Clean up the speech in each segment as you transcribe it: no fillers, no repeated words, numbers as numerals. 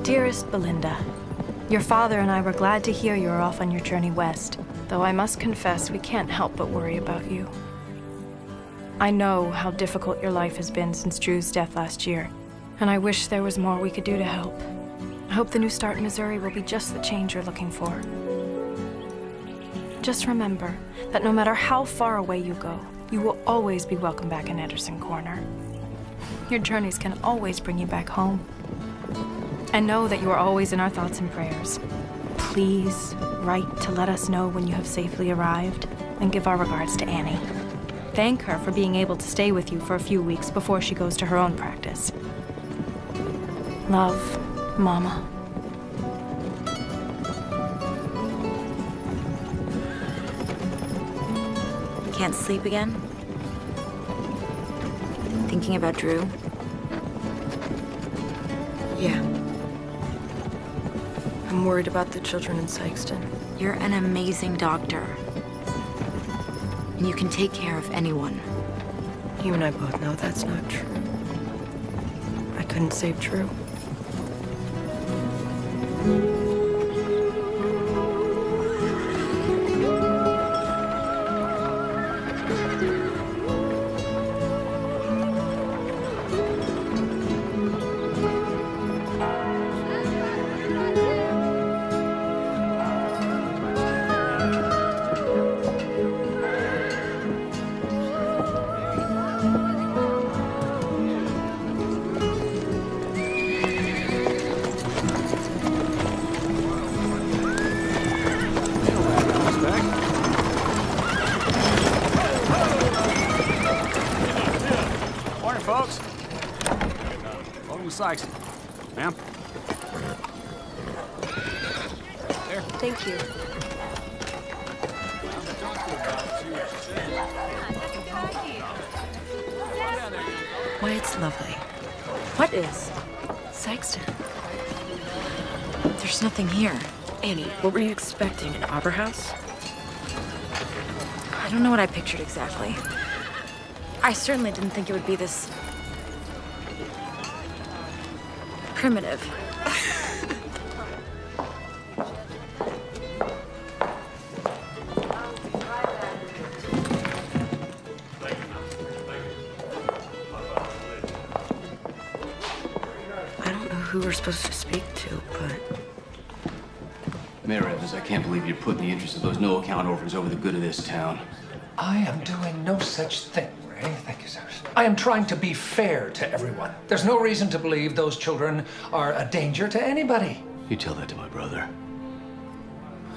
Dearest Belinda, your father and I were glad to hear you are off on your journey west, though I must confess we can't help but worry about you. I know how difficult your life has been since Drew's death last year, and I wish there was more we could do to help. I hope the new start in Missouri will be just the change you're looking for. Just remember that no matter how far away you go, you will always be welcome back in Anderson Corner. Your journeys can always bring you back home. And know that you are always in our thoughts and prayers. Please write to let us know when you have safely arrived, and give our regards to Annie. Thank her for being able to stay with you for a few weeks before she goes to her own practice. Love, Mama. Can't sleep again? Thinking about Drew? Yeah. I'm worried about the children in Sykeston. You're an amazing doctor. And you can take care of anyone. You and I both know that's not true. I couldn't save Drew. Folks, welcome to Sykeston. Ma'am? There. Thank you. Why, it's lovely. What is? Sykeston. There's nothing here. Annie, what were you expecting? An opera house? I don't know what I pictured exactly. I certainly didn't think it would be this primitive. I don't know who we're supposed to speak to, but... Mayor Evans, I can't believe you're putting the interests of those no-account orphans over the good of this town. I am doing no such thing, Ray. Thank you, sir. I am trying to be fair to everyone. There's no reason to believe those children are a danger to anybody. You tell that to my brother.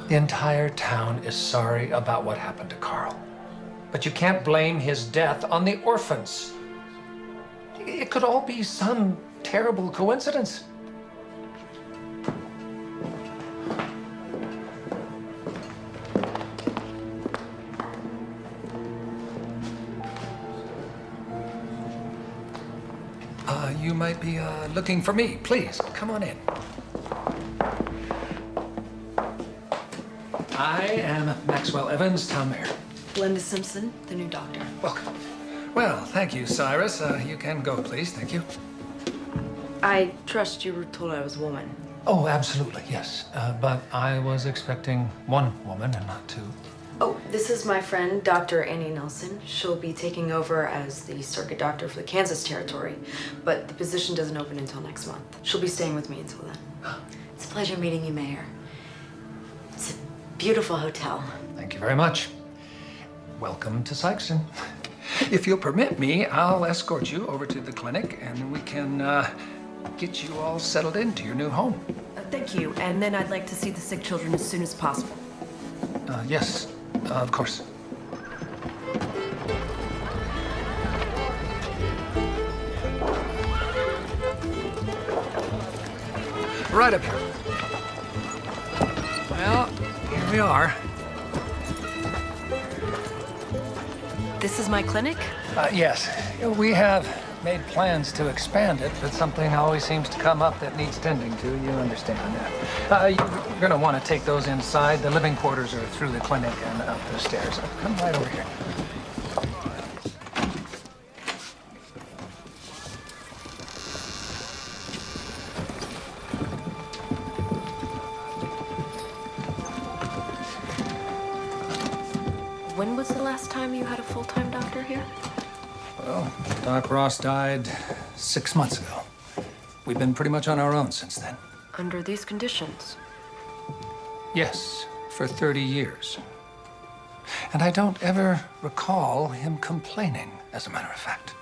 The entire town is sorry about what happened to Carl. But you can't blame his death on the orphans. It could all be some terrible coincidence. You might be looking for me. Please, come on in. I am Maxwell Evans, town mayor. Linda Simpson, the new doctor. Welcome. Well, thank you, Cyrus. You can go, please. Thank you. I trust you were told I was a woman. Oh, absolutely, yes. But I was expecting one woman and not two. Oh, this is my friend, Dr. Annie Nelson. She'll be taking over as the circuit doctor for the Kansas territory, but the position doesn't open until next month. She'll be staying with me until then. It's a pleasure meeting you, Mayor. It's a beautiful hotel. Thank you very much. Welcome to Sykeston. If you'll permit me, I'll escort you over to the clinic and we can get you all settled into your new home. Thank you, and then I'd like to see the sick children as soon as possible. Yes, of course. Right up here. Well, here we are. This is my clinic? Yes, we have made plans to expand it, but something always seems to come up that needs tending to. You understand that. You're going to want to take those inside. The living quarters are through the clinic and up the stairs. Come right over here. When was the last time you had a full-time doctor here? Well, Doc Ross died 6 months ago. We've been pretty much on our own since then. Under these conditions? Yes, for 30 years. And I don't ever recall him complaining, as a matter of fact.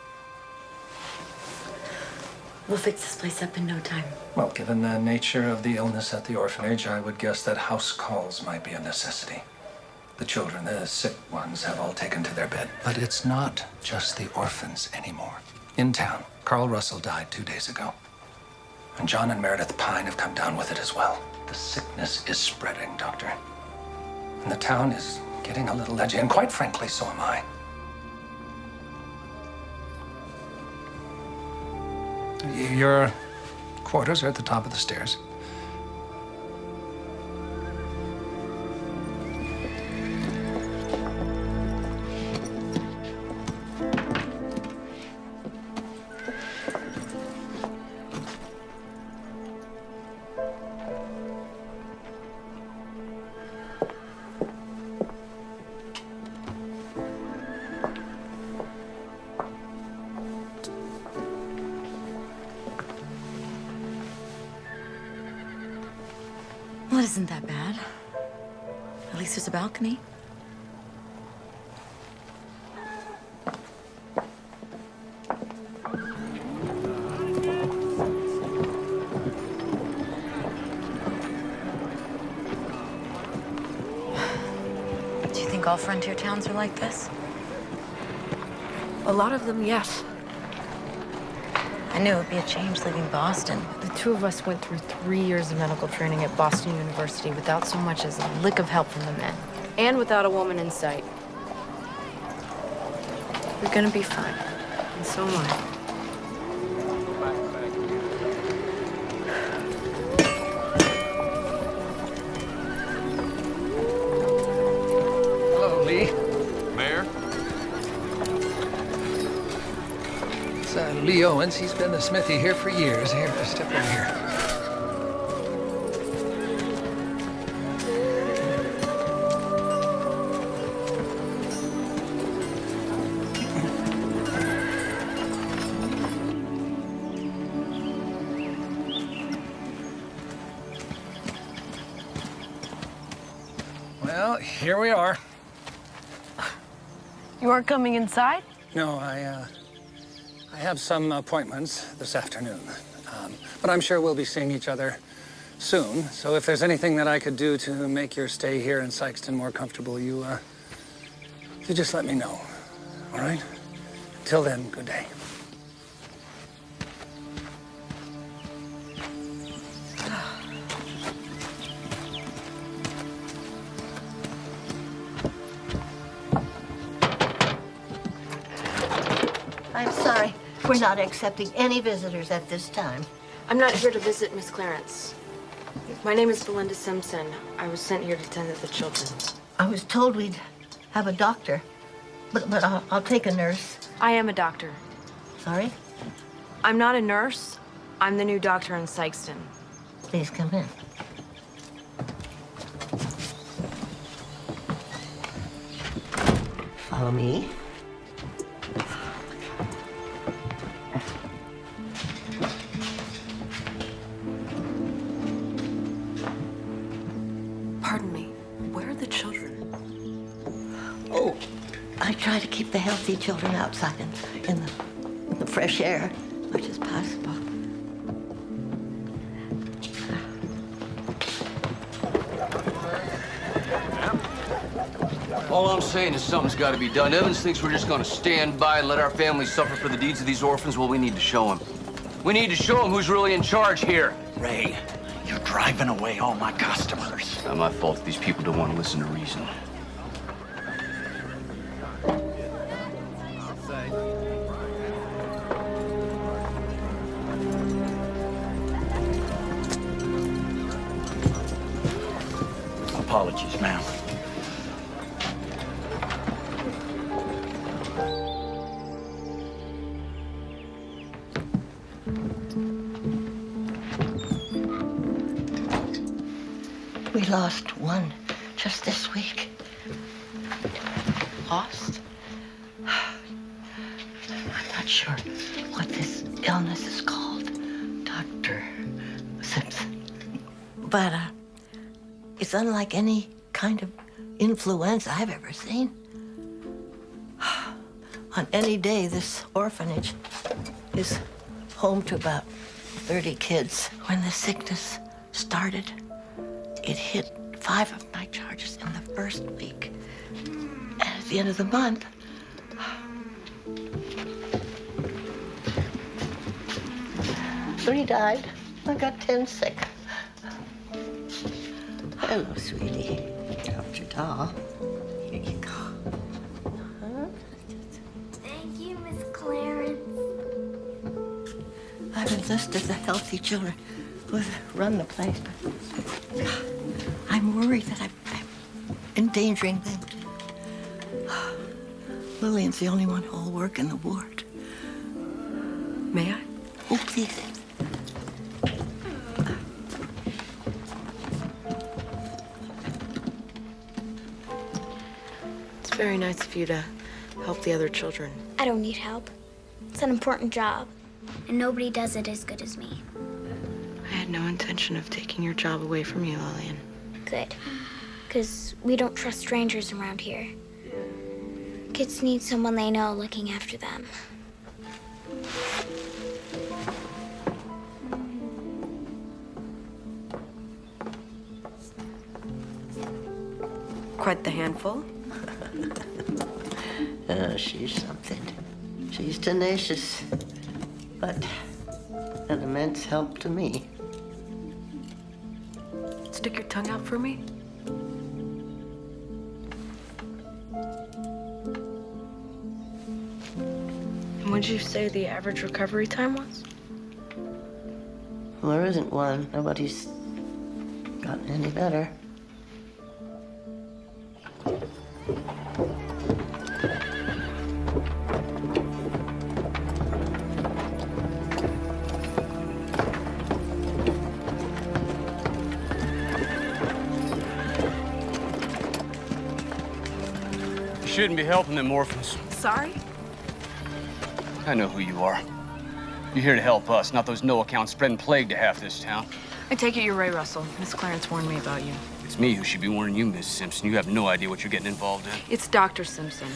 We'll fix this place up in no time. Well, given the nature of the illness at the orphanage, I would guess that house calls might be a necessity. The children, the sick ones, have all taken to their bed. But it's not just the orphans anymore. In town, Carl Russell died 2 days ago. And John and Meredith Pine have come down with it as well. The sickness is spreading, Doctor. And the town is getting a little edgy, and quite frankly, so am I. Your quarters are at the top of the stairs. Well, it isn't that bad. At least there's a balcony. Do you think all frontier towns are like this? A lot of them, yes. I knew it would be a change leaving Boston. The two of us went through 3 years of medical training at Boston University without so much as a lick of help from the men. And without a woman in sight. You're gonna be fine. And so am I. Hello, Lee. Mayor? It's Lee Owens. He's been the smithy here for years. Here, step over here. Well, here we are. You aren't coming inside? No, I have some appointments this afternoon. But I'm sure we'll be seeing each other soon. So if there's anything that I could do to make your stay here in Sykeston more comfortable, you just let me know. All right? Till then, good day. I'm sorry. We're not accepting any visitors at this time. I'm not here to visit Miss Clarence. My name is Belinda Simpson. I was sent here to tend to the children. I was told we'd have a doctor, but I'll take a nurse. I am a doctor. Sorry? I'm not a nurse. I'm the new doctor in Sykeston. Please come in. Follow me. Pardon me. Where are the children? Oh, I try to keep the healthy children outside in the fresh air as much as possible. All I'm saying is something's got to be done. Evans thinks we're just going to stand by and let our families suffer for the deeds of these orphans. Well, we need to show him. We need to show him who's really in charge here. Ray, you're driving away all my customers. It's not my fault that these people don't want to listen to reason. Apologies, ma'am. We lost one just this week. Lost? I'm not sure what this illness is called, Dr. Simpson. But it's unlike any kind of influenza I've ever seen. On any day, this orphanage is home to about 30 kids. When the sickness started, it hit 5 of my charges in the first week. And at the end of the month, 3 died. I got 10 sick. Hello, sweetie. Dropped your doll. Here you go. Thank you, Miss Clarence. I've enlisted the healthy children who run the place, but I'm worried that I'm endangering them. Lillian's the only one who'll work in the ward. May I? Oh, please. It's very nice of you to help the other children. I don't need help. It's an important job, and nobody does it as good as me. I had no intention of taking your job away from you, Lillian. Good, because we don't trust strangers around here. Kids need someone they know looking after them. Quite the handful. She's something. She's tenacious, but an immense help to me. Stick your tongue out for me. And what'd you say the average recovery time was? Well, there isn't one. Nobody's gotten any better. You shouldn't be helping them orphans. Sorry? I know who you are. You're here to help us, not those no-account spreading plague to half this town. I take it you're Ray Russell. Miss Clarence warned me about you. It's me who should be warning you, Miss Simpson. You have no idea what you're getting involved in. It's Dr. Simpson.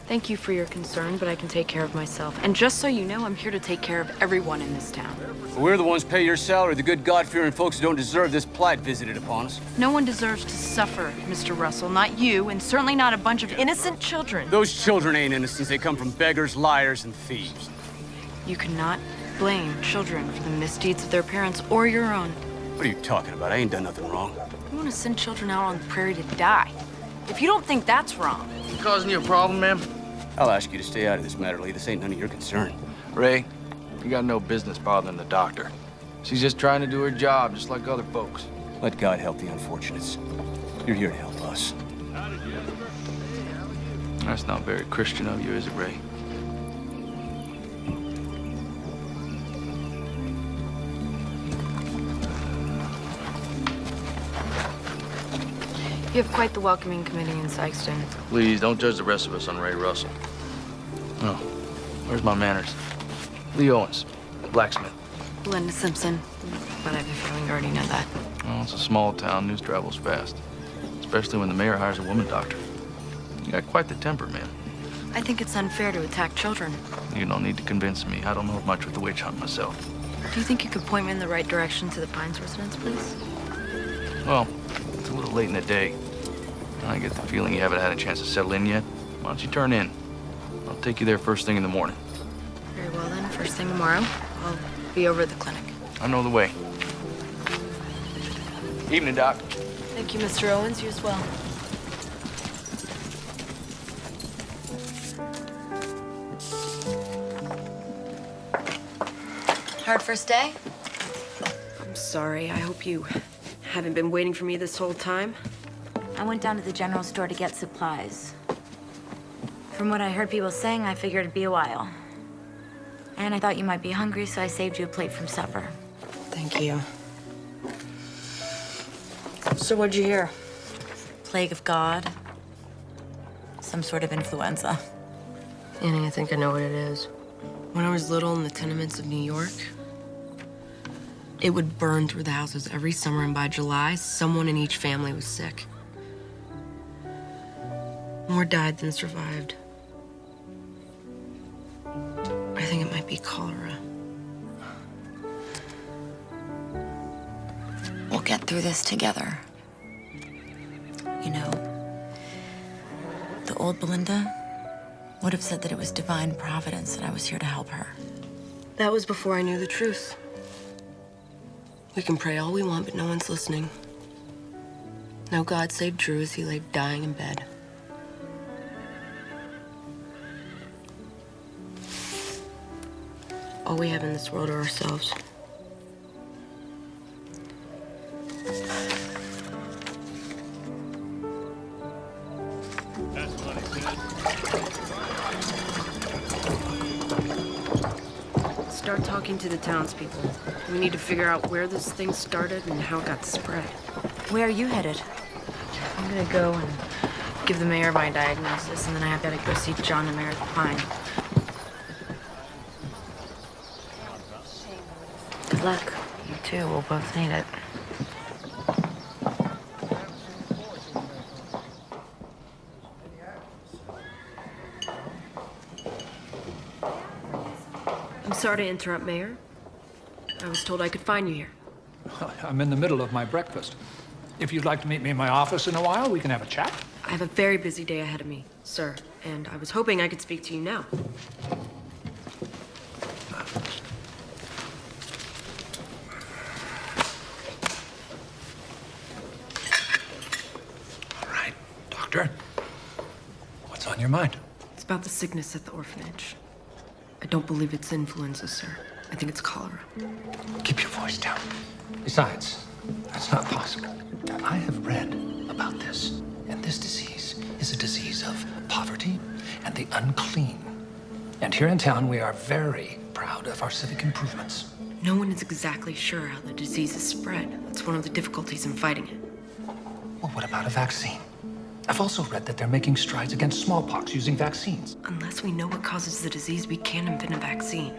Thank you for your concern, but I can take care of myself. And just so you know, I'm here to take care of everyone in this town. We're the ones pay your salary. The good God-fearing folks who don't deserve this plight visited upon us. No one deserves to suffer, Mr. Russell. Not you, and certainly not a bunch of innocent children. Those children ain't innocents. They come from beggars, liars, and thieves. You cannot blame children for the misdeeds of their parents or your own. What are you talking about? I ain't done nothing wrong. You want to send children out on the prairie to die. If you don't think that's wrong, Causing you a problem, ma'am? I'll ask you to stay out of this matter, Lee. This ain't none of your concern. Ray, you got no business bothering the doctor. She's just trying to do her job, just like other folks. Let God help the unfortunates. You're here to help us. That's not very Christian of you, is it, Ray? you have quite the welcoming committee in Sykeston. Please, don't judge the rest of us on Ray Russell. Oh, where's my manners? Lee Owens, blacksmith. Linda Simpson. But I have a feeling you already know that. Oh, it's a small town. News travels fast. Especially when the mayor hires a woman doctor. You got quite the temper, man. I think it's unfair to attack children. You don't need to convince me. I don't know much with the witch hunt myself. Do you think you could point me in the right direction to the Pines residence, please? Well, it's a little late in the day. I get the feeling you haven't had a chance to settle in yet. Why don't you turn in? I'll take you there first thing in the morning. Very well then, first thing tomorrow. I'll be over at the clinic. I know the way. Evening, Doc. Thank you, Mr. Owens. You as well. Hard first day? I'm sorry. I hope you haven't been waiting for me this whole time. I went down to the general store to get supplies. From what I heard people saying, I figured it'd be a while. And I thought you might be hungry, so I saved you a plate from supper. Thank you. So what'd you hear? Plague of God. Some sort of influenza. Annie, I think I know what it is. When I was little in the tenements of New York, it would burn through the houses every summer, and by July, someone in each family was sick. More died than survived. I think it might be cholera. We'll get through this together. You know, the old Belinda would have said that it was divine providence that I was here to help her. That was before I knew the truth. We can pray all we want, but no one's listening. No God saved Drew as he lay dying in bed. All we have in this world are ourselves. Start talking to the townspeople. We need to figure out where this thing started and how it got spread. Where are you headed? I'm gonna go and give the mayor my diagnosis, and then I have got to go see John and Meredith Pine. Good luck. You too. We'll both need it. I'm sorry to interrupt, Mayor. I was told I could find you here. I'm in the middle of my breakfast. If you'd like to meet me in my office in a while, we can have a chat. I have a very busy day ahead of me, sir, and I was hoping I could speak to you now. All right, doctor. What's on your mind? It's about the sickness at the orphanage. I don't believe it's influenza, sir. I think it's cholera. Keep your voice down. Besides, that's not possible. I have read about this, and this disease is a disease of poverty and the unclean. And here in town, we are very proud of our civic improvements. No one is exactly sure how the disease is spread. That's one of the difficulties in fighting it. Well, what about a vaccine? I've also read that they're making strides against smallpox using vaccines. Unless we know what causes the disease, we can't invent a vaccine.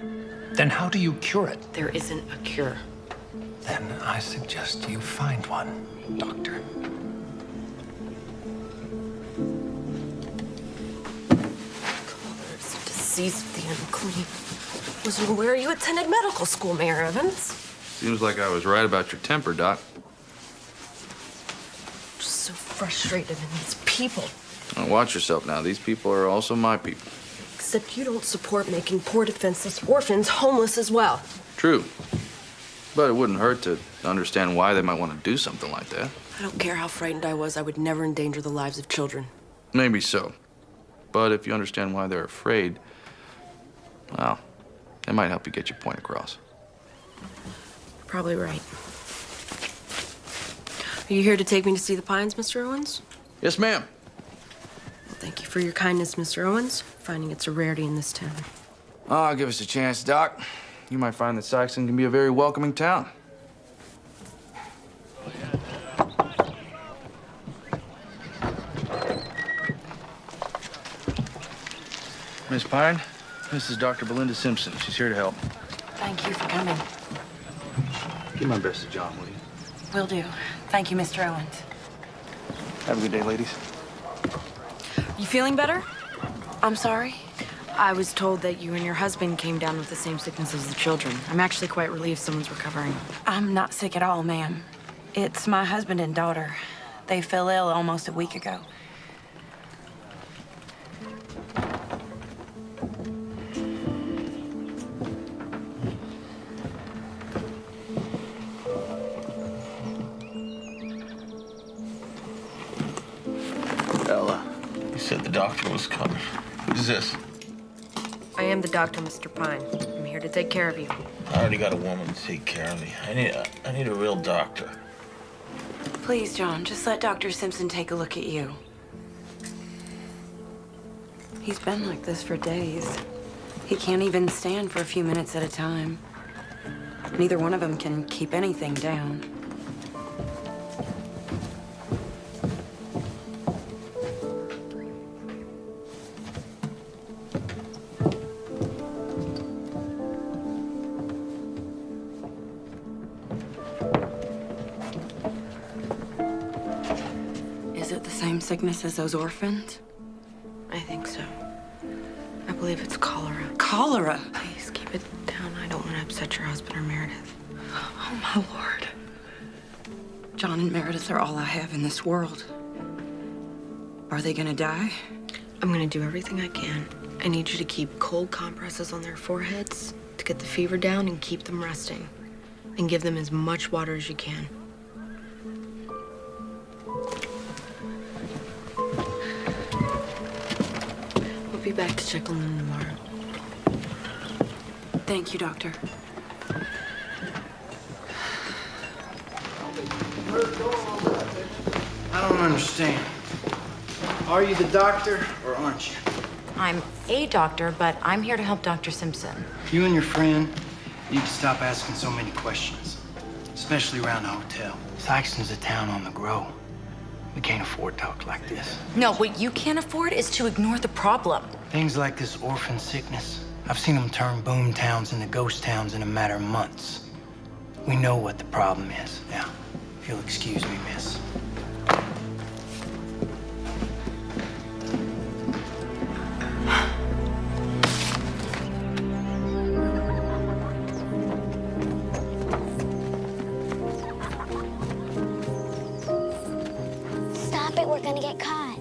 Then how do you cure it? There isn't a cure. Then I suggest you find one, doctor. Cholera's a disease of the unclean. Wasn't aware you attended medical school, Mayor Evans. Seems like I was right about your temper, Doc. Just so frustrated in these people. Now, watch yourself now. These people are also my people. Except you don't support making poor defenseless orphans homeless as well. True. But it wouldn't hurt to understand why they might want to do something like that. I don't care how frightened I was, I would never endanger the lives of children. Maybe so. But if you understand why they're afraid, well, it might help you get your point across. Probably right. Are you here to take me to see the Pines, Mr. Owens? Yes, ma'am. Well, thank you for your kindness, Mr. Owens. Finding it's a rarity in this town. Oh, give us a chance, Doc. You might find that Saxon can be a very welcoming town. Miss Pine, this is Dr. Belinda Simpson. She's here to help. Thank you for coming. Give my best to John, will you? Will do. Thank you, Mr. Owens. Have a good day, ladies. You feeling better? I'm sorry? I was told that you and your husband came down with the same sickness as the children. I'm actually quite relieved someone's recovering. I'm not sick at all, ma'am. It's my husband and daughter. They fell ill almost a week ago. Ella, you said the doctor was coming. Who's this? I am the doctor, Mr. Pine. I'm here to take care of you. I already got a woman to take care of me. I need a real doctor. Please, John, just let Dr. Simpson take a look at you. He's been like this for days. He can't even stand for a few minutes at a time. Neither one of them can keep anything down. Is it the same sickness as those orphans? I think so. I believe it's cholera. Cholera? Please keep it down. I don't want to upset your husband or Meredith. Oh, my Lord. John and Meredith are all I have in this world. Are they gonna die? I'm gonna do everything I can. I need you to keep cold compresses on their foreheads to get the fever down and keep them resting. And give them as much water as you can. We'll be back to check on them tomorrow. Thank you, Doctor. I don't understand. Are you the doctor or aren't you? I'm a doctor, but I'm here to help Dr. Simpson. You and your friend need to stop asking so many questions, especially around the hotel. Sykeston's a town on the grow. We can't afford talk like this. No, what you can't afford is to ignore the problem. Things like this orphan sickness, I've seen them turn boom towns into ghost towns in a matter of months. We know what the problem is. Now, if you'll excuse me, miss. Stop it, we're gonna get caught.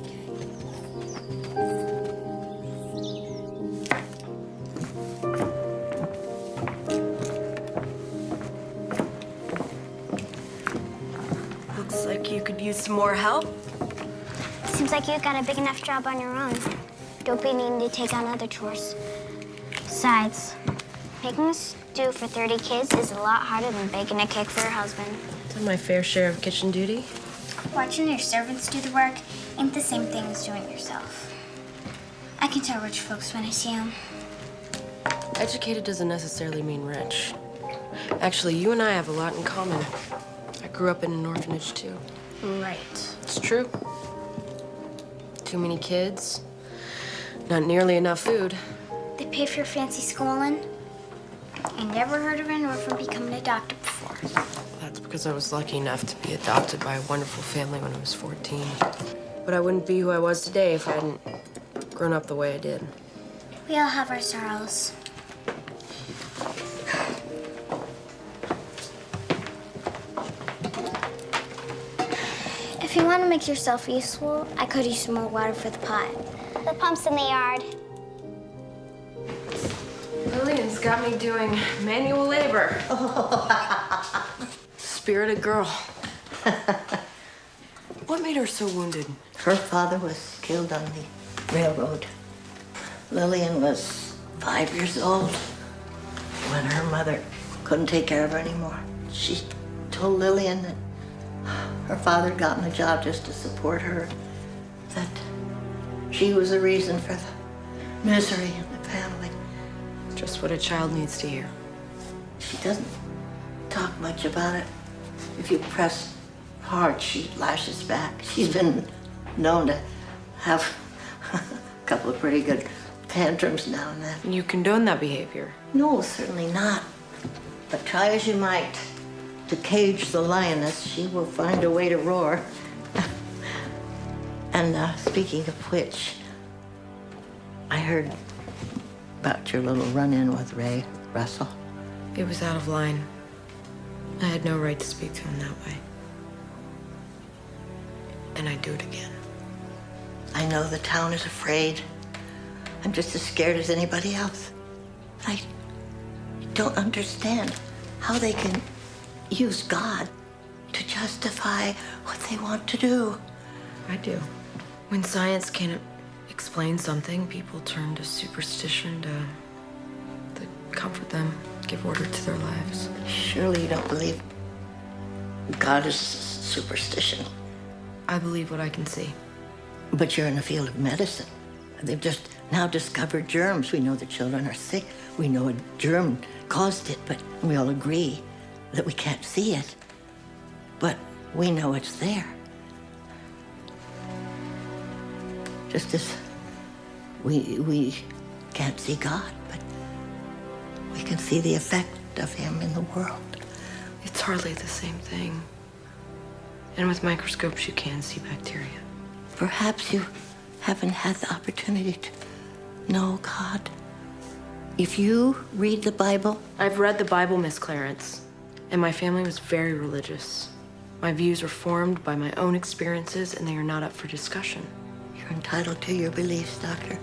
Looks like you could use some more help. Seems like you've got a big enough job on your own. Don't be needing to take on other chores. Besides, making a stew for 30 kids is a lot harder than baking a cake for your husband. Done my fair share of kitchen duty. Watching your servants do the work ain't the same thing as doing it yourself. I can tell rich folks when I see them. Educated doesn't necessarily mean rich. Actually, you and I have a lot in common. I grew up in an orphanage, too. Right. It's true. Too many kids, not nearly enough food. They pay for your fancy schooling. I never heard of an orphan becoming a doctor before. That's because I was lucky enough to be adopted by a wonderful family when I was 14. But I wouldn't be who I was today if I hadn't grown up the way I did. We all have our sorrows. If you want to make yourself useful, I could use some more water for the pot. The pump's in the yard. Lillian's got me doing manual labor. Spirited girl. What made her so wounded? Her father was killed on the railroad. Lillian was 5 years old when her mother couldn't take care of her anymore. She told Lillian that her father had gotten a job just to support her, that she was the reason for the misery in the family. Just what a child needs to hear. She doesn't talk much about it. If you press hard, she lashes back. She's been known to have a couple of pretty good tantrums now and then. You condone that behavior? No, certainly not. But try as you might to cage the lioness, she will find a way to roar. And speaking of which, I heard about your little run-in with Ray Russell. It was out of line. I had no right to speak to him that way. and I'd do it again. I know the town is afraid. I'm just as scared as anybody else. I don't understand how they can use God to justify what they want to do. I do. When science can't explain something, people turn to superstition to comfort them, give order to their lives. Surely you don't believe God is superstition. I believe what I can see. But you're in the field of medicine. They've just now discovered germs. We know the children are sick. We know a germ caused it, but we all agree that we can't see it. But we know it's there. Just as we can't see God, but we can see the effect of him in the world. It's hardly the same thing. And with microscopes, you can see bacteria. Perhaps you haven't had the opportunity to know God. If you read the Bible... I've read the Bible, Miss Clarence, and my family was very religious. My views are formed by my own experiences, and they are not up for discussion. You're entitled to your beliefs, Doctor.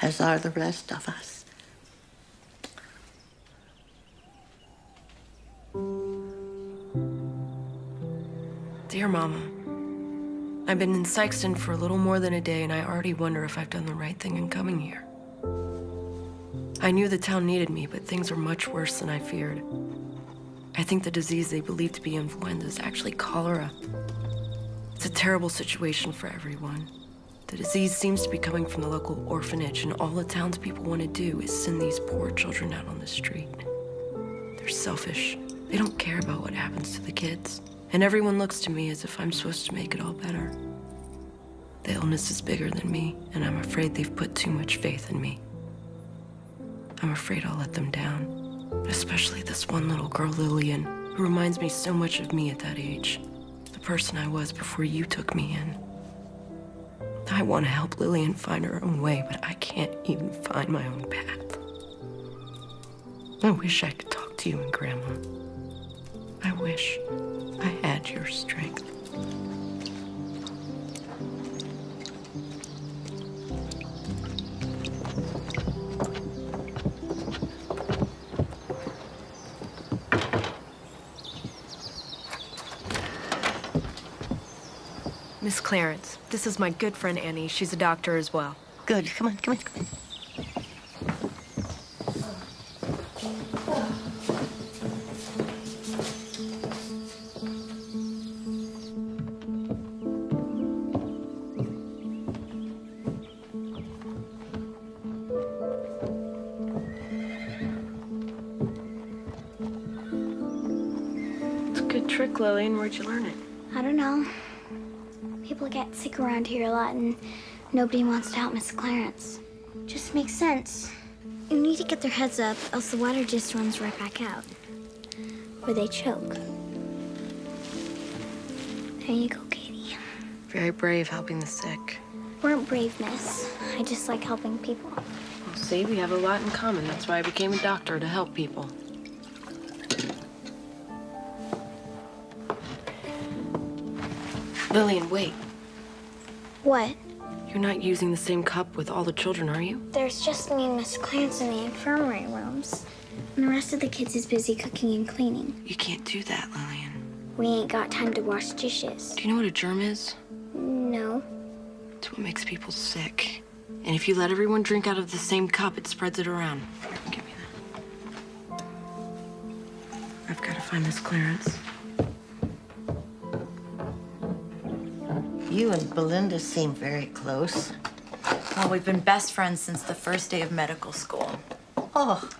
As are the rest of us. Dear Mama, I've been in Sykeston for a little more than a day, and I already wonder if I've done the right thing in coming here. I knew the town needed me, but things are much worse than I feared. I think the disease they believe to be influenza is actually cholera. It's a terrible situation for everyone. The disease seems to be coming from the local orphanage, and all the townspeople want to do is send these poor children out on the street. They're selfish. They don't care about what happens to the kids. And everyone looks to me as if I'm supposed to make it all better. The illness is bigger than me, and I'm afraid they've put too much faith in me. I'm afraid I'll let them down. Especially this one little girl, Lillian, who reminds me so much of me at that age. The person I was before you took me in. I want to help Lillian find her own way, but I can't even find my own path. I wish I could talk to you and Grandma. I wish I had your strength. Miss Clarence, this is my good friend Annie. She's a doctor as well. Good. Come on, come on, come on. It's a good trick, Lillian. Where'd you learn it? I don't know. People get sick around here a lot, and nobody wants to help Miss Clarence. Just makes sense. You need to get their heads up, else the water just runs right back out. Or they choke. There you go, Katie. Very brave helping the sick. Weren't brave, miss. I just like helping people. Well, see, we have a lot in common. That's why I became a doctor, to help people. Lillian, wait. What? You're not using the same cup with all the children, are you? There's just me and Miss Clarence in the infirmary rooms. And the rest of the kids is busy cooking and cleaning. You can't do that, Lillian. We ain't got time to wash dishes. Do you know what a germ is? No. It's what makes people sick. And if you let everyone drink out of the same cup, it spreads it around. Here, give me that. I've got to find Miss Clarence. You and Belinda seem very close. Well, we've been best friends since the first day of medical school. Oh.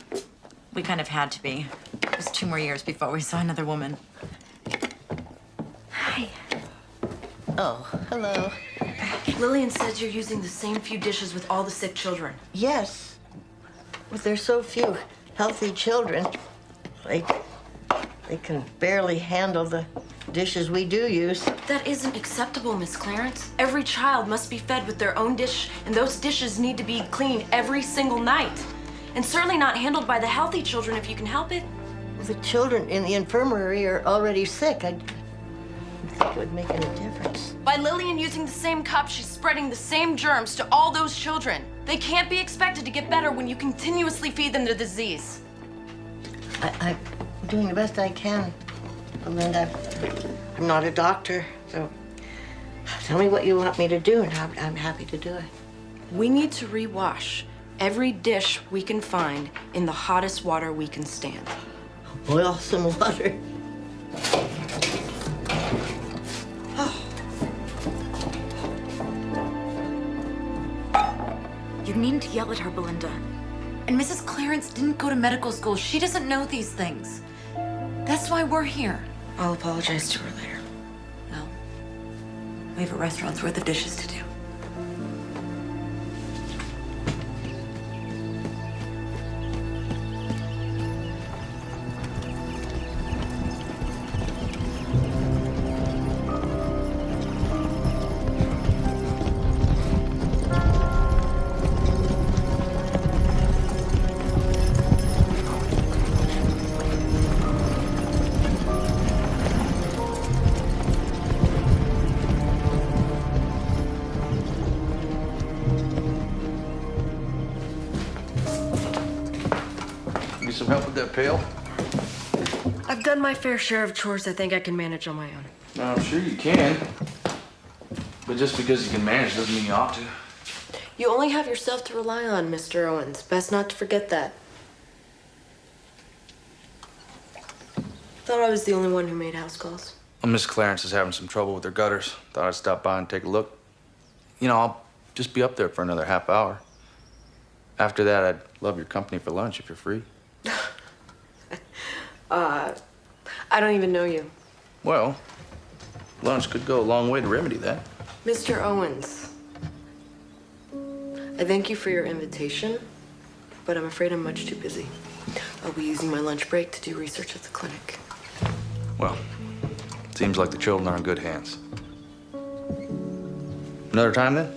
We kind of had to be. It was 2 more years before we saw another woman. Hi. Oh, hello. Lillian says you're using the same few dishes with all the sick children. Yes. But there's so few healthy children. They can barely handle the dishes we do use. That isn't acceptable, Miss Clarence. Every child must be fed with their own dish, and those dishes need to be cleaned every single night. And certainly not handled by the healthy children if you can help it. The children in the infirmary are already sick. think it would make any difference? By Lillian using the same cup, she's spreading the same germs to all those children. They can't be expected to get better when you continuously feed them the disease. I'm doing the best I can, Belinda. I'm not a doctor, so tell me what you want me to do, and I'm happy to do it. We need to rewash every dish we can find in the hottest water we can stand. Boil some water. You need to yell at her, Belinda. And Mrs. Clarence didn't go to medical school. She doesn't know these things. That's why we're here. I'll apologize to her later. No. We have a restaurant's worth of dishes to do. Need some help with that pail? I've done my fair share of chores I think I can manage on my own. I'm sure you can. But just because you can manage doesn't mean you ought to. You only have yourself to rely on, Mr. Owens. Best not to forget that. Thought I was the only one who made house calls. Well, Miss Clarence is having some trouble with her gutters. Thought I'd stop by and take a look. You know, I'll just be up there for another half hour. After that, I'd love your company for lunch if you're free. I don't even know you. Well, lunch could go a long way to remedy that. Mr. Owens, I thank you for your invitation, but I'm afraid I'm much too busy. I'll be using my lunch break to do research at the clinic. Well, seems like the children are in good hands. Another time then?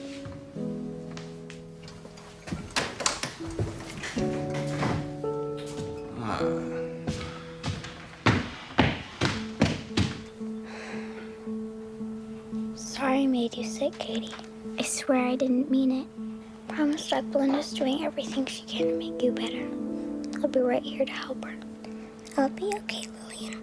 Sorry I made you sick, Katie. I swear I didn't mean it. Promise that Belinda's doing everything she can to make you better. I'll be right here to help her. I'll be okay, Lillian.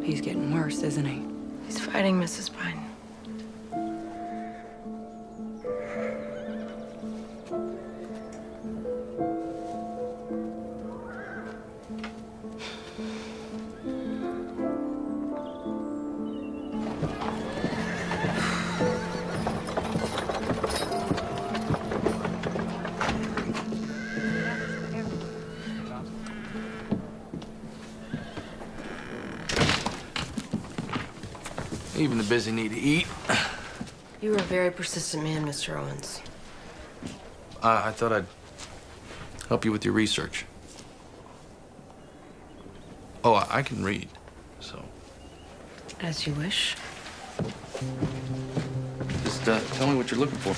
He's getting worse, isn't he? He's fighting Mrs. Pine. Even the busy need to eat. You are a very persistent man, Mr. Owens. I thought I'd help you with your research. Oh, I can read, so. As you wish. Just tell me what you're looking for.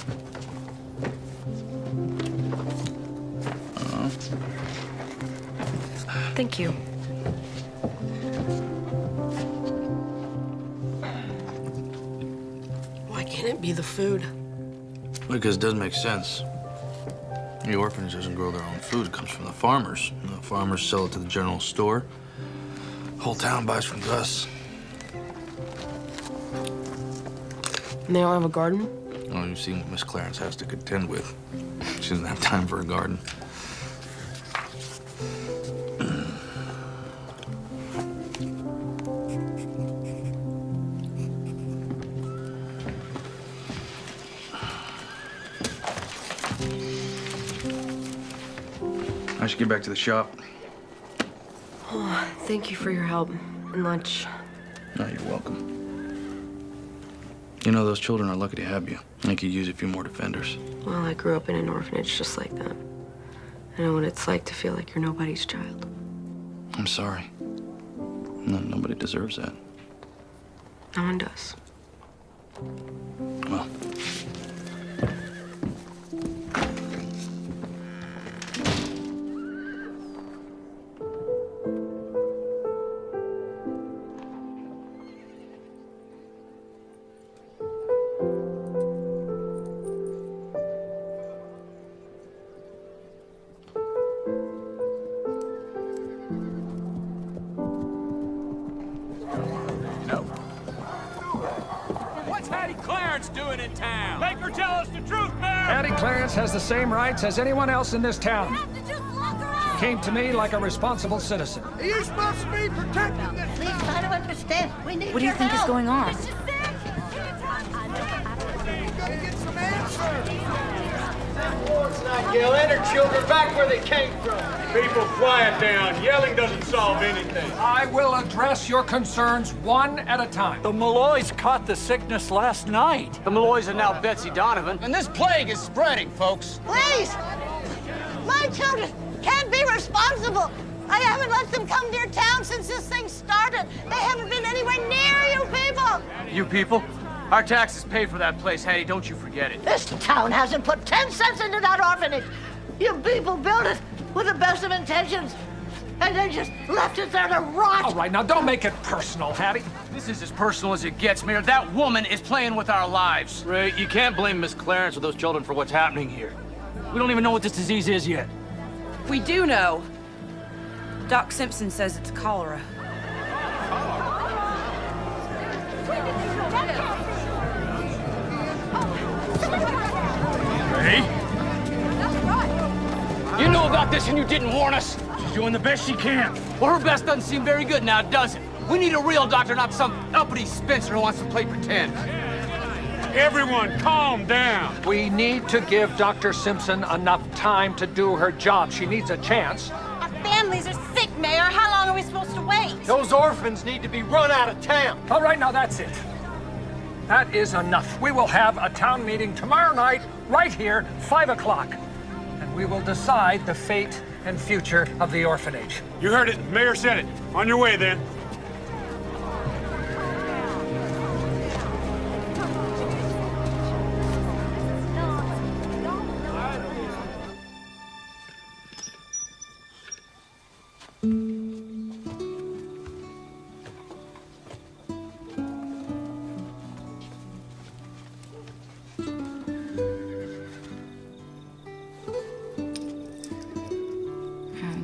Thank you. Why can't it be the food? Because it doesn't make sense. The orphanage doesn't grow their own food. It comes from the farmers. And the farmers sell it to the general store. The whole town buys from Gus. And they don't have a garden? Well, you've seen what Miss Clarence has to contend with. She doesn't have time for a garden. I should get back to the shop. Oh, thank you for your help and lunch. No, you're welcome. You know, those children are lucky to have you. They could use a few more defenders. Well, I grew up in an orphanage just like that. I know what it's like to feel like you're nobody's child. I'm sorry. No, nobody deserves that. No one does. Well. Hattie Clarence doing in town? Make her tell us the truth, Mayor! Hattie Clarence has the same rights as anyone else in this town. She came to me like a responsible citizen. Are you supposed to be protecting this? Please try to understand. We need What do you think is going on? You gotta get some answers. Let's not yell. Enter children back where they came from. People, quiet down. Yelling doesn't solve anything. I will address your concerns one at a time. The Malloys caught the sickness last night. The Malloys are now Betsy Donovan. And this plague is spreading, folks. Please! My children can't be responsible. I haven't let them come near town since this thing started. They haven't been anywhere near you people. You people? Our taxes pay for that place, Hattie. Don't you forget it. This town hasn't put 10 cents into that orphanage. You people built it with the best of intentions, and then just left it there to rot. All right, now don't make it personal, Hattie. This is as personal as it gets, Mayor. That woman is playing with our lives. Ray, you can't blame Miss Clarence or those children for what's happening here. We don't even know what this disease is yet. We do know. Doc Simpson says it's cholera. Hey? You knew about this and you didn't warn us. She's doing the best she can. Well, her best doesn't seem very good now, does it? We need a real doctor, not some uppity Spencer who wants to play pretend. Everyone, calm down. We need to give Dr. Simpson enough time to do her job. She needs a chance. Our families are sick, Mayor. How long are we supposed to wait? Those orphans need to be run out of town. All right, now that's it. That is enough. We will have a town meeting tomorrow night, right here, 5 o'clock. And we will decide the fate and future of the orphanage. You heard it. The mayor said it. On your way, then.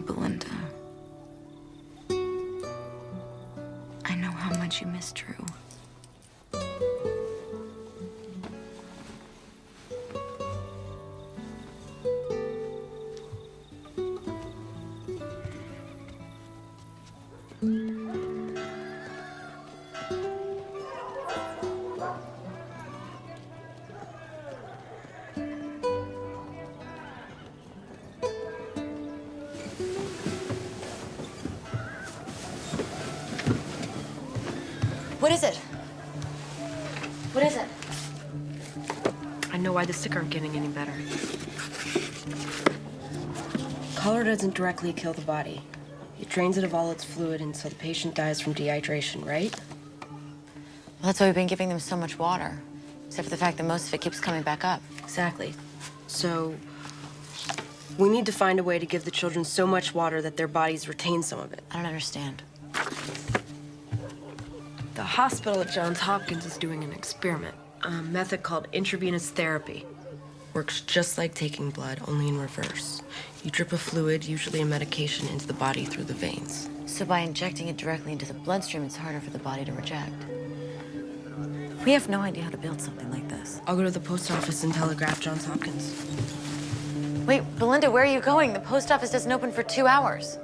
Belinda. I know how much you miss Drew. What is it? What is it? I know why the sick aren't getting any better. Cholera doesn't directly kill the body. It drains it of all its fluid until the patient dies from dehydration, right? Well, that's why we've been giving them so much water. Except for the fact that most of it keeps coming back up. Exactly. So, we need to find a way to give the children so much water that their bodies retain some of it. I don't understand. The hospital at Johns Hopkins is doing an experiment, a method called intravenous therapy. Works just like taking blood, only in reverse. You drip a fluid, usually a medication, into the body through the veins. So by injecting it directly into the bloodstream, it's harder for the body to reject. We have no idea how to build something like this. I'll go to the post office and telegraph Johns Hopkins. Wait, Belinda, where are you going? The post office doesn't open for 2 hours.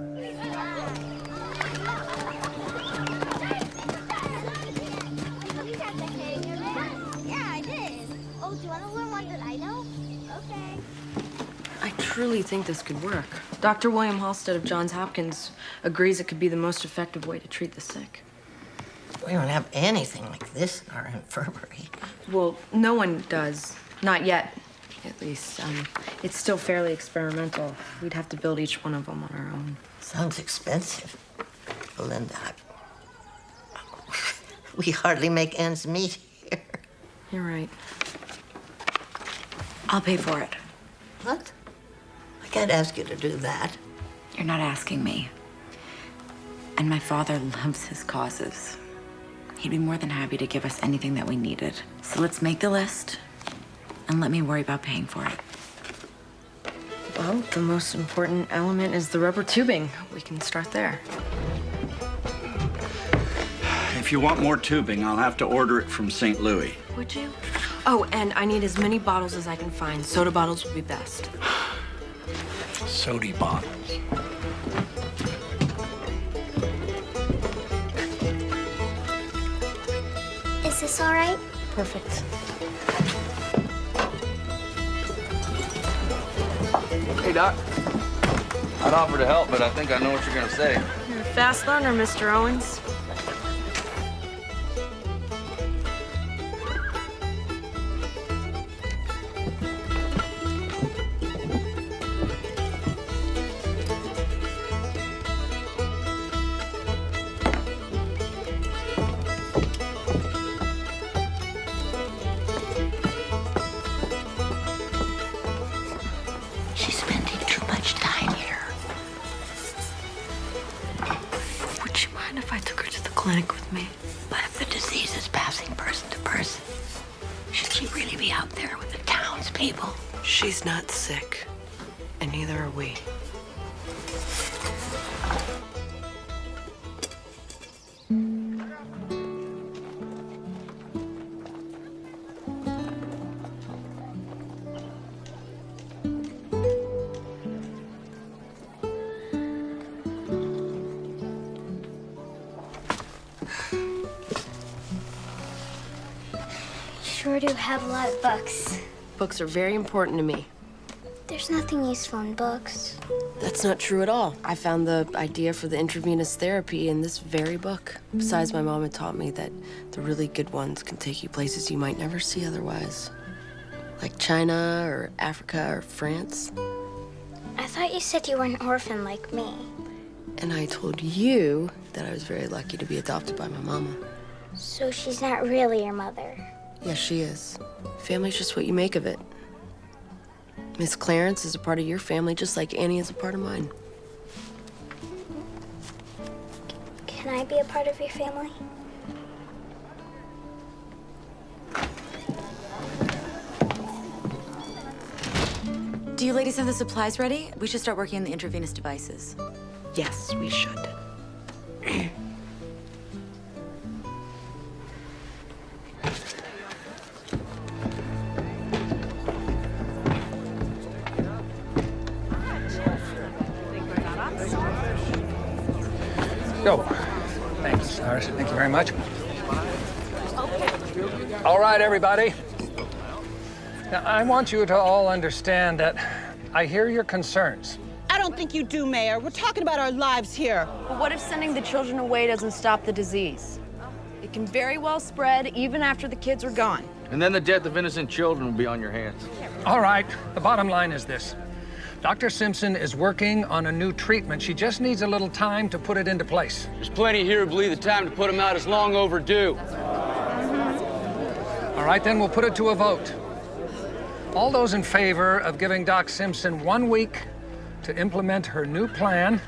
I truly think this could work. Dr. William Halstead of Johns Hopkins agrees it could be the most effective way to treat the sick. We don't have anything like this in our infirmary. Well, no one does. Not yet, at least. It's still fairly experimental. We'd have to build each one of them on our own. Sounds expensive, Belinda. We hardly make ends meet here. You're right. I'll pay for it. What? I can't ask you to do that. You're not asking me. And my father loves his causes. He'd be more than happy to give us anything that we needed. So let's make the list and let me worry about paying for it. Well, the most important element is the rubber tubing. We can start there. If If you want more tubing, I'll have to order it from St. Louis. Would you? Oh, and I need as many bottles as I can find. Soda bottles would be best. Sody bottles. Is this all right? Perfect. Hey, Doc. I'd offer to help, but I think I know what you're gonna say. You're a fast learner, Mr. Owens. She's spending too much time here. Would you mind if I took her to the clinic with me? But if the disease is passing person to person, should she really be out there with the townspeople? She's not sick, and neither are we. Sure do have a lot of books. Books are very important to me. There's nothing useful in books. That's not true at all. I found the idea for the intravenous therapy in this very book. Besides, my mom had taught me that the really good ones can take you places you might never see otherwise. Like China or Africa or France. I thought you said you were an orphan like me. And I told you that I was very lucky to be adopted by my mama. So she's not really your mother. Yes, she is. Family's just what you make of it. Miss Clarence is a part of your family, just like Annie is a part of mine. Can I be a part of your family? Do you ladies have the supplies ready? We should start working on the intravenous devices. Yes, we should. Go. Thanks, Iris. Thank you very much. All right, everybody. Now, I want you to all understand that I hear your concerns. I don't think you do, Mayor. We're talking about our lives here. But what if sending the children away doesn't stop the disease? It can very well spread even after the kids are gone. And then the death of innocent children will be on your hands. All right, the bottom line is this. Dr. Simpson is working on a new treatment. She just needs a little time to put it into place. There's plenty here who believe the time to put him out is long overdue. All right, then we'll put it to a vote. All those in favor of giving Doc Simpson 1 week to implement her new plan,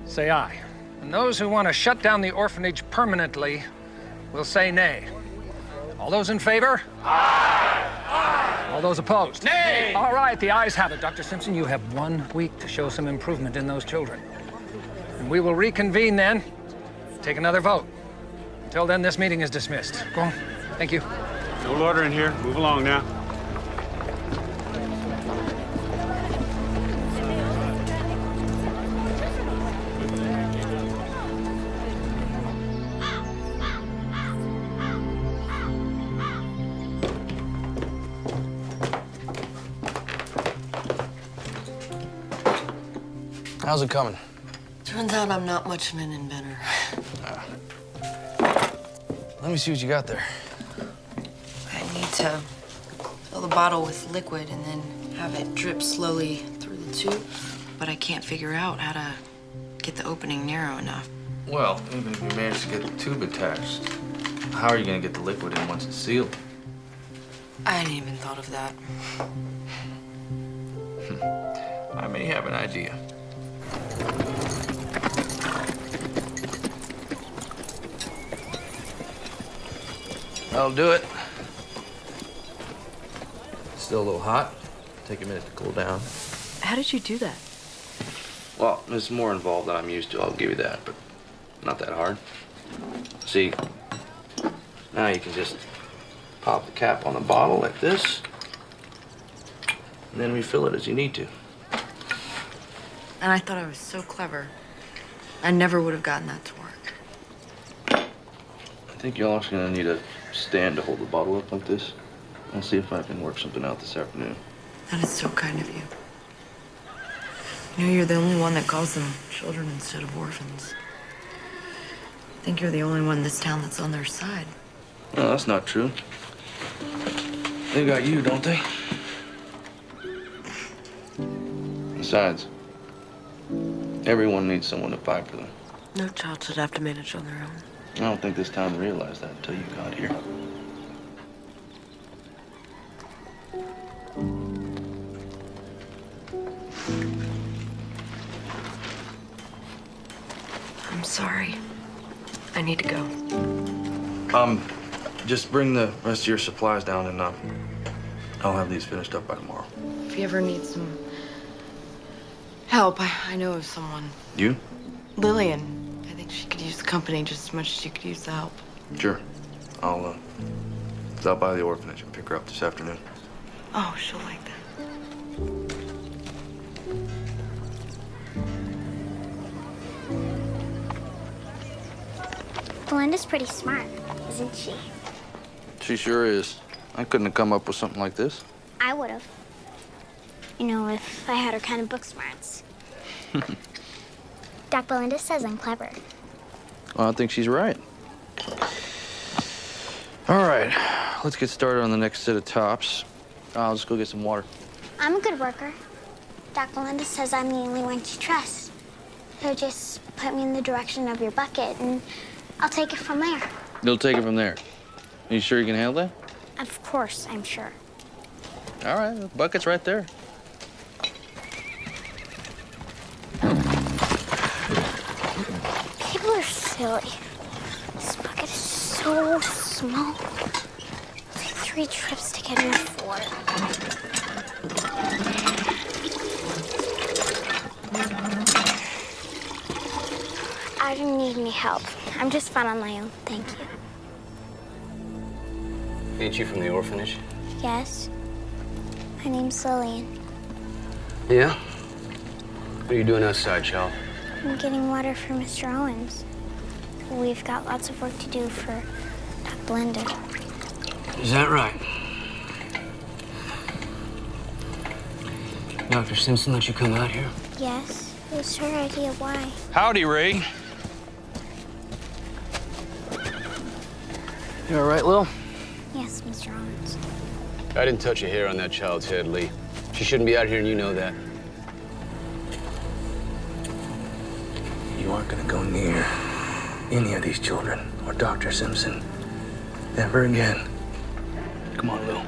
say aye. And those who want to shut down the orphanage permanently will say nay. All those in favor? Aye! Aye! All those opposed? Nay! All right, the ayes have it. Dr. Simpson, you have 1 week to show some improvement in those children. And we will reconvene then, take another vote. Until then, this meeting is dismissed. Go on. Thank you. No order in here. Move along now. How's it coming? Turns out I'm not much of an inventor. Let me see what you got there. I need to fill the bottle with liquid and then have it drip slowly through the tube. But I can't figure out how to get the opening narrow enough. Well, even if you manage to get the tube attached, how are you gonna get the liquid in once it's sealed? I hadn't even thought of that. I may have an idea. That'll do it. Still a little hot. Take a minute to cool down. How did you do that? Well, there's more involved than I'm used to, I'll give you that, but not that hard. See, Now you can just pop the cap on the bottle like this, and then refill it as you need to. And I thought I was so clever. I never would have gotten that to work. I think you're also gonna need a stand to hold the bottle up like this. I'll see if I can work something out this afternoon. That is so kind of you. You know, you're the only one that calls them children instead of orphans. I think you're the only one in this town that's on their side. No, that's not true. They got you, don't they? Besides, everyone needs someone to fight for them. No child should have to manage on their own. I don't think this town realized that until you got here. I'm sorry. I need to go. Just bring the rest of your supplies down and I'll have these finished up by tomorrow. If you ever need some help, I know of someone. You? Lillian. I think she could use the company just as much as she could use the help. Sure. I'll stop by the orphanage and pick her up this afternoon. Oh, she'll like that. Belinda's pretty smart, isn't she? She sure is. I couldn't have come up with something like this. I would have. You know, if I had her kind of book smarts. Doc Belinda says I'm clever. Well, I think she's right. All right, let's get started on the next set of tops. I'll just go get some water. I'm a good worker. Doc Belinda says I'm the only one to trust. So just put me in the direction of your bucket and I'll take it from there. You'll take it from there. Are you sure you can handle that? Of course, I'm sure. All right, the bucket's right there. People are silly. This bucket is so small. It'll take 3 trips to get enough water. I don't need any help. I'm just fine on my own, thank you. Ain't you from the orphanage? Yes. My name's Lillian. Yeah? What are you doing outside, child? I'm getting water for Mr. Owens. We've got lots of work to do for Doc Belinda. Is that right? Dr. Simpson let you come out here? Yes. It was her idea. Why? Howdy, Ray. You all right, Lil? Yes, Mr. Owens. I didn't touch a hair on that child's head, Lee. She shouldn't be out here, and you know that. You aren't gonna go near any of these children or Dr. Simpson ever again. Come on, Lil.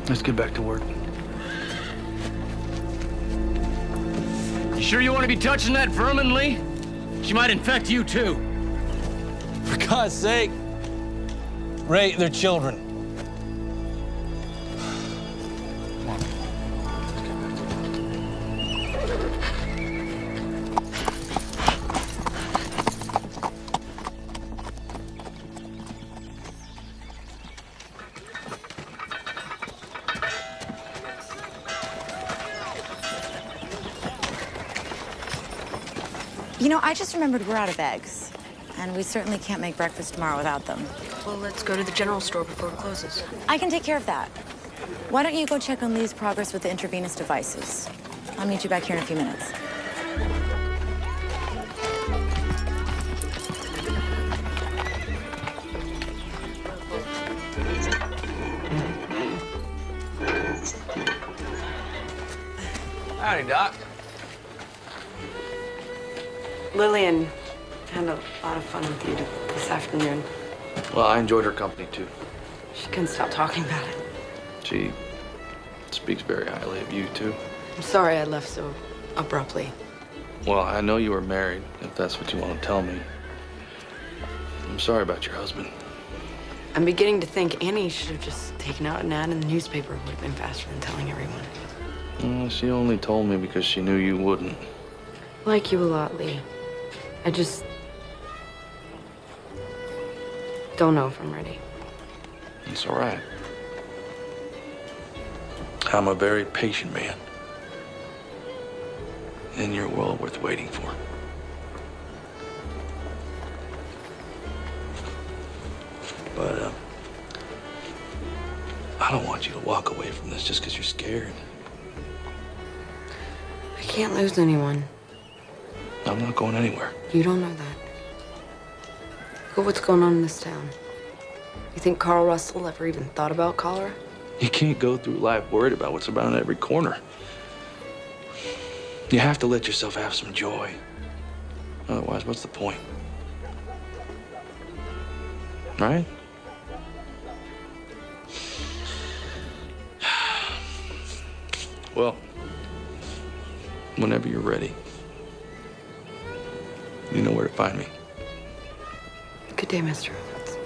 Let's get back to work. You sure you want to be touching that vermin, Lee? She might infect you, too. For God's sake. Ray, they're children. You know, I just remembered we're out of eggs. And we certainly can't make breakfast tomorrow without them. Well, let's go to the general store before it closes. I can take care of that. Why don't you go check on Lee's progress with the intravenous devices? I'll meet you back here in a few minutes. Howdy, Doc. Lillian had a lot of fun with you this afternoon. Well, I enjoyed her company, too. She couldn't stop talking about it. She speaks very highly of you, too. I'm sorry I left so abruptly. Well, I know you were married, if that's what you want to tell me. I'm sorry about your husband. I'm beginning to think Annie should have just taken out an ad in the newspaper. It would have been faster than telling everyone. Well, she only told me because she knew you wouldn't. Like you a lot, Lee. I just don't know if I'm ready. It's all right. I'm a very patient man. And you're well worth waiting for. But, I don't want you to walk away from this just because you're scared. I can't lose anyone. I'm not going anywhere. You don't know that. Look at what's going on in this town. You think Carl Russell ever even thought about cholera? You can't go through life worried about what's around every corner. You have to let yourself have some joy. Otherwise, what's the point? Right? Well, whenever you're ready, you know where to find me. Good day, Mr. Owens.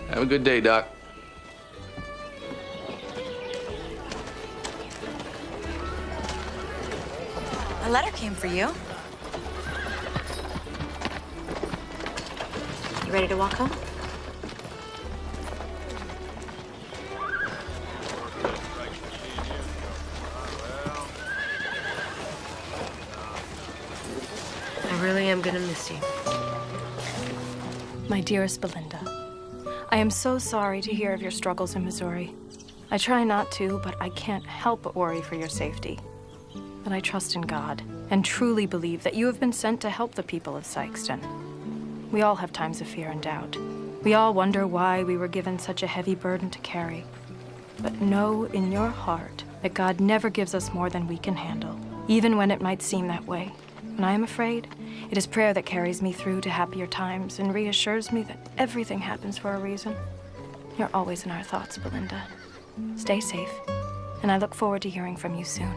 Have a good day, Doc. A letter came for you. You ready to walk home? I really am gonna miss you. My dearest Belinda, I am so sorry to hear of your struggles in Missouri. I try not to, but I can't help but worry for your safety. But I trust in God and truly believe that you have been sent to help the people of Sikeston. We all have times of fear and doubt. We all wonder why we were given such a heavy burden to carry. But know in your heart that God never gives us more than we can handle, even when it might seem that way. When I am afraid, it is prayer that carries me through to happier times and reassures me that everything happens for a reason. You're always in our thoughts, Belinda. Stay safe, and I look forward to hearing from you soon.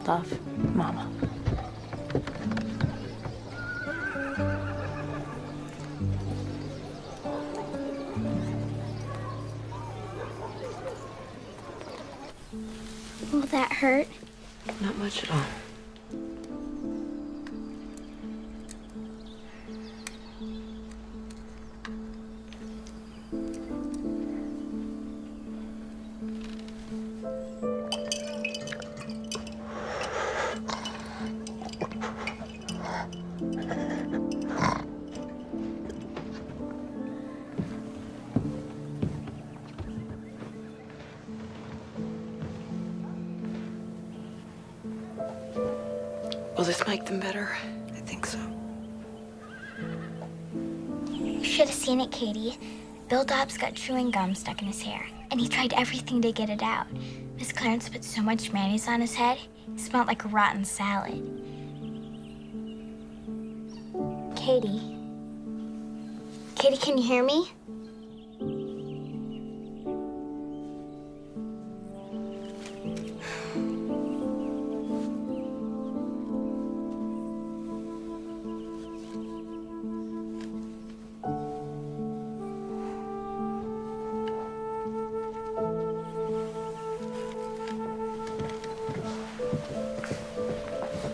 Love, Mama. Will that hurt? Not much at all. Will this make them better? I think so. You should have seen it, Katie. Bill Dobbs got chewing gum stuck in his hair, and he tried everything to get it out. Miss Clarence put so much mayonnaise on his head, it smelled like a rotten salad. Katie? Katie, can you hear me?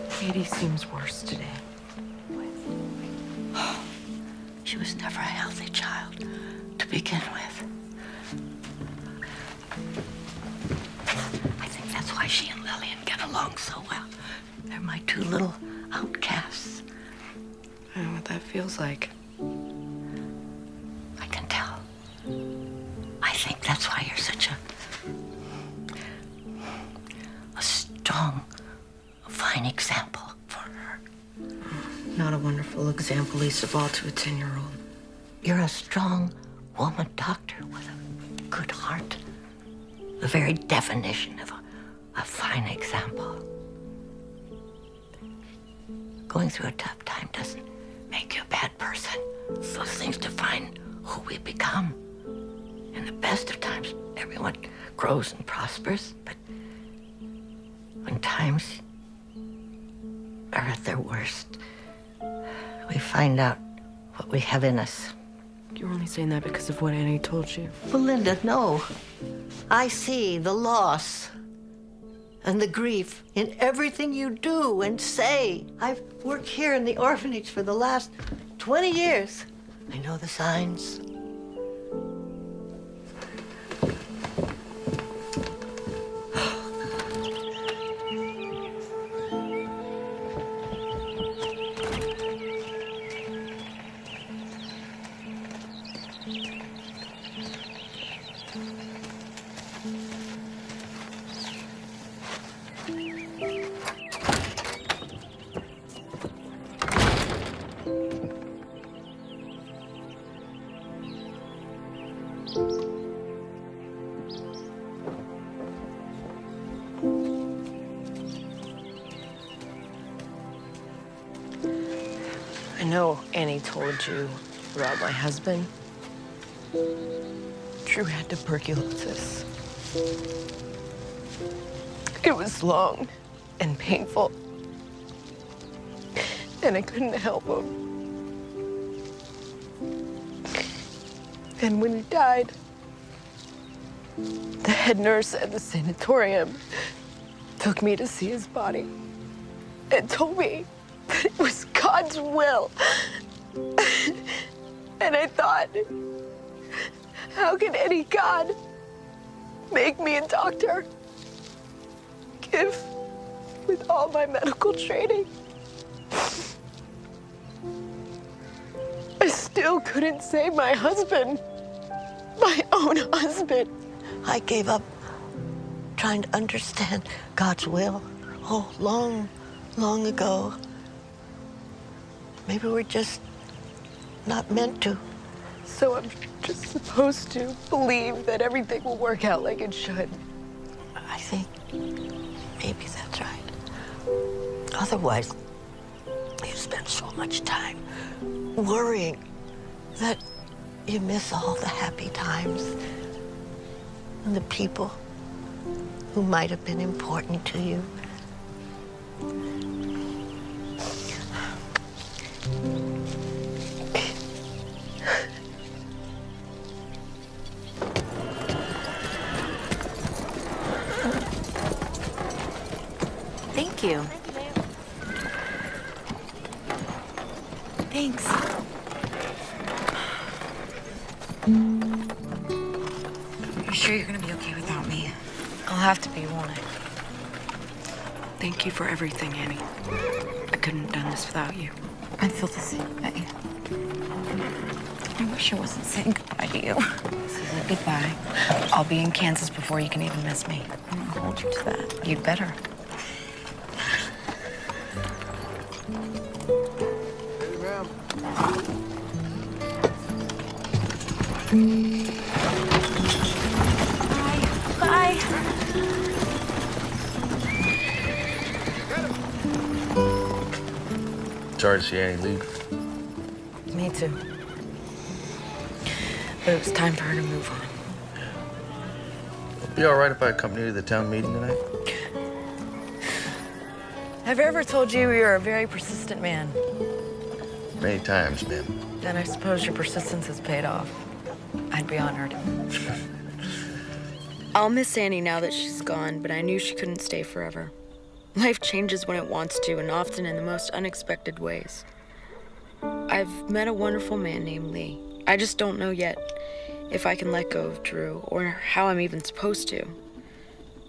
Katie seems worse today. She was never a healthy child to begin with. I think that's why she and Lillian get along so well. They're my two little outcasts. I know what that feels like. I can tell. I think that's why you're such a strong, fine example for her. Not a wonderful example, least of all to a 10-year-old. You're a strong woman doctor with a good heart. The very definition of a fine example. Going through a tough time doesn't make you a bad person. Those things define who we become. In the best of times, everyone grows and prospers, but when times are at their worst, we find out what we have in us. You're only saying that because of what Annie told you. Belinda, no. I see the loss and the grief in everything you do and say. I've worked here in the orphanage for the last 20 years. I know the signs. I know Annie told you about my husband. Drew had tuberculosis. It was long and painful, and I couldn't help him. And when he died, the head nurse at the sanatorium took me to see his body and told me that it was God's will. And I thought, how can any God make me a doctor if, with all my medical training, I still couldn't save my husband, my own husband. I gave up trying to understand God's will, long ago. Maybe we're just not meant to. So I'm just supposed to believe that everything will work out like it should. I think maybe that's right. Otherwise, you spend so much time worrying that you miss all the happy times and the people who might have been important to you. Thank you. Thanks. You sure you're gonna be okay without me? I'll have to be, won't I? Thank you for everything, Annie. I couldn't have done this without you. I feel the same way. I wish I wasn't saying goodbye to you. This is a goodbye. I'll be in Kansas before you can even miss me. I'm gonna hold you to that. You'd better. Bye. Sorry to see Annie leave. Me too. But it was time for her to move on. Be all right if I accompany you to the town meeting tonight? Have I ever told you you're a very persistent man? Many times, ma'am. Then I suppose your persistence has paid off. I'd be honored. I'll miss Annie now that she's gone, but I knew she couldn't stay forever. Life changes when it wants to, and often in the most unexpected ways. I've met a wonderful man named Lee. I just don't know yet if I can let go of Drew, or how I'm even supposed to.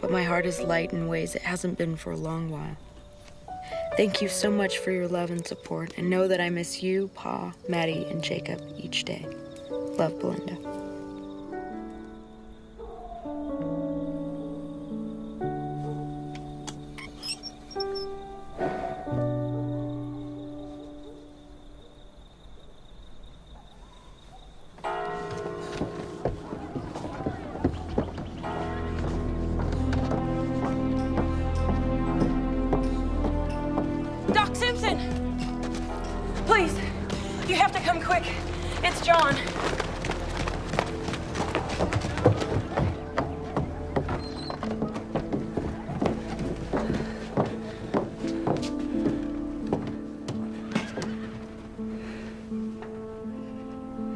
But my heart is light in ways it hasn't been for a long while. Thank you so much for your love and support, and know that I miss you, Pa, Maddie, and Jacob each day. Love, Belinda. Doc Simpson! Please, you have to come quick. It's John.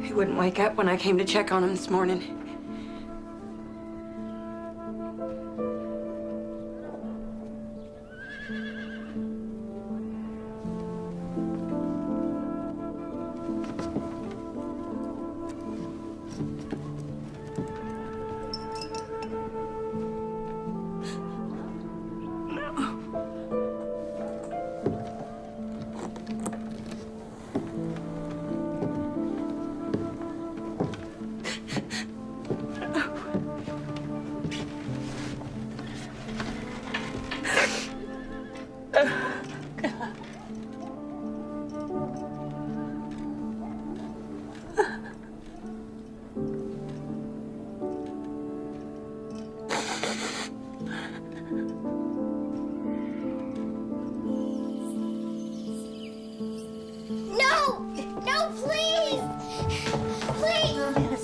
He wouldn't wake up when I came to check on him this morning.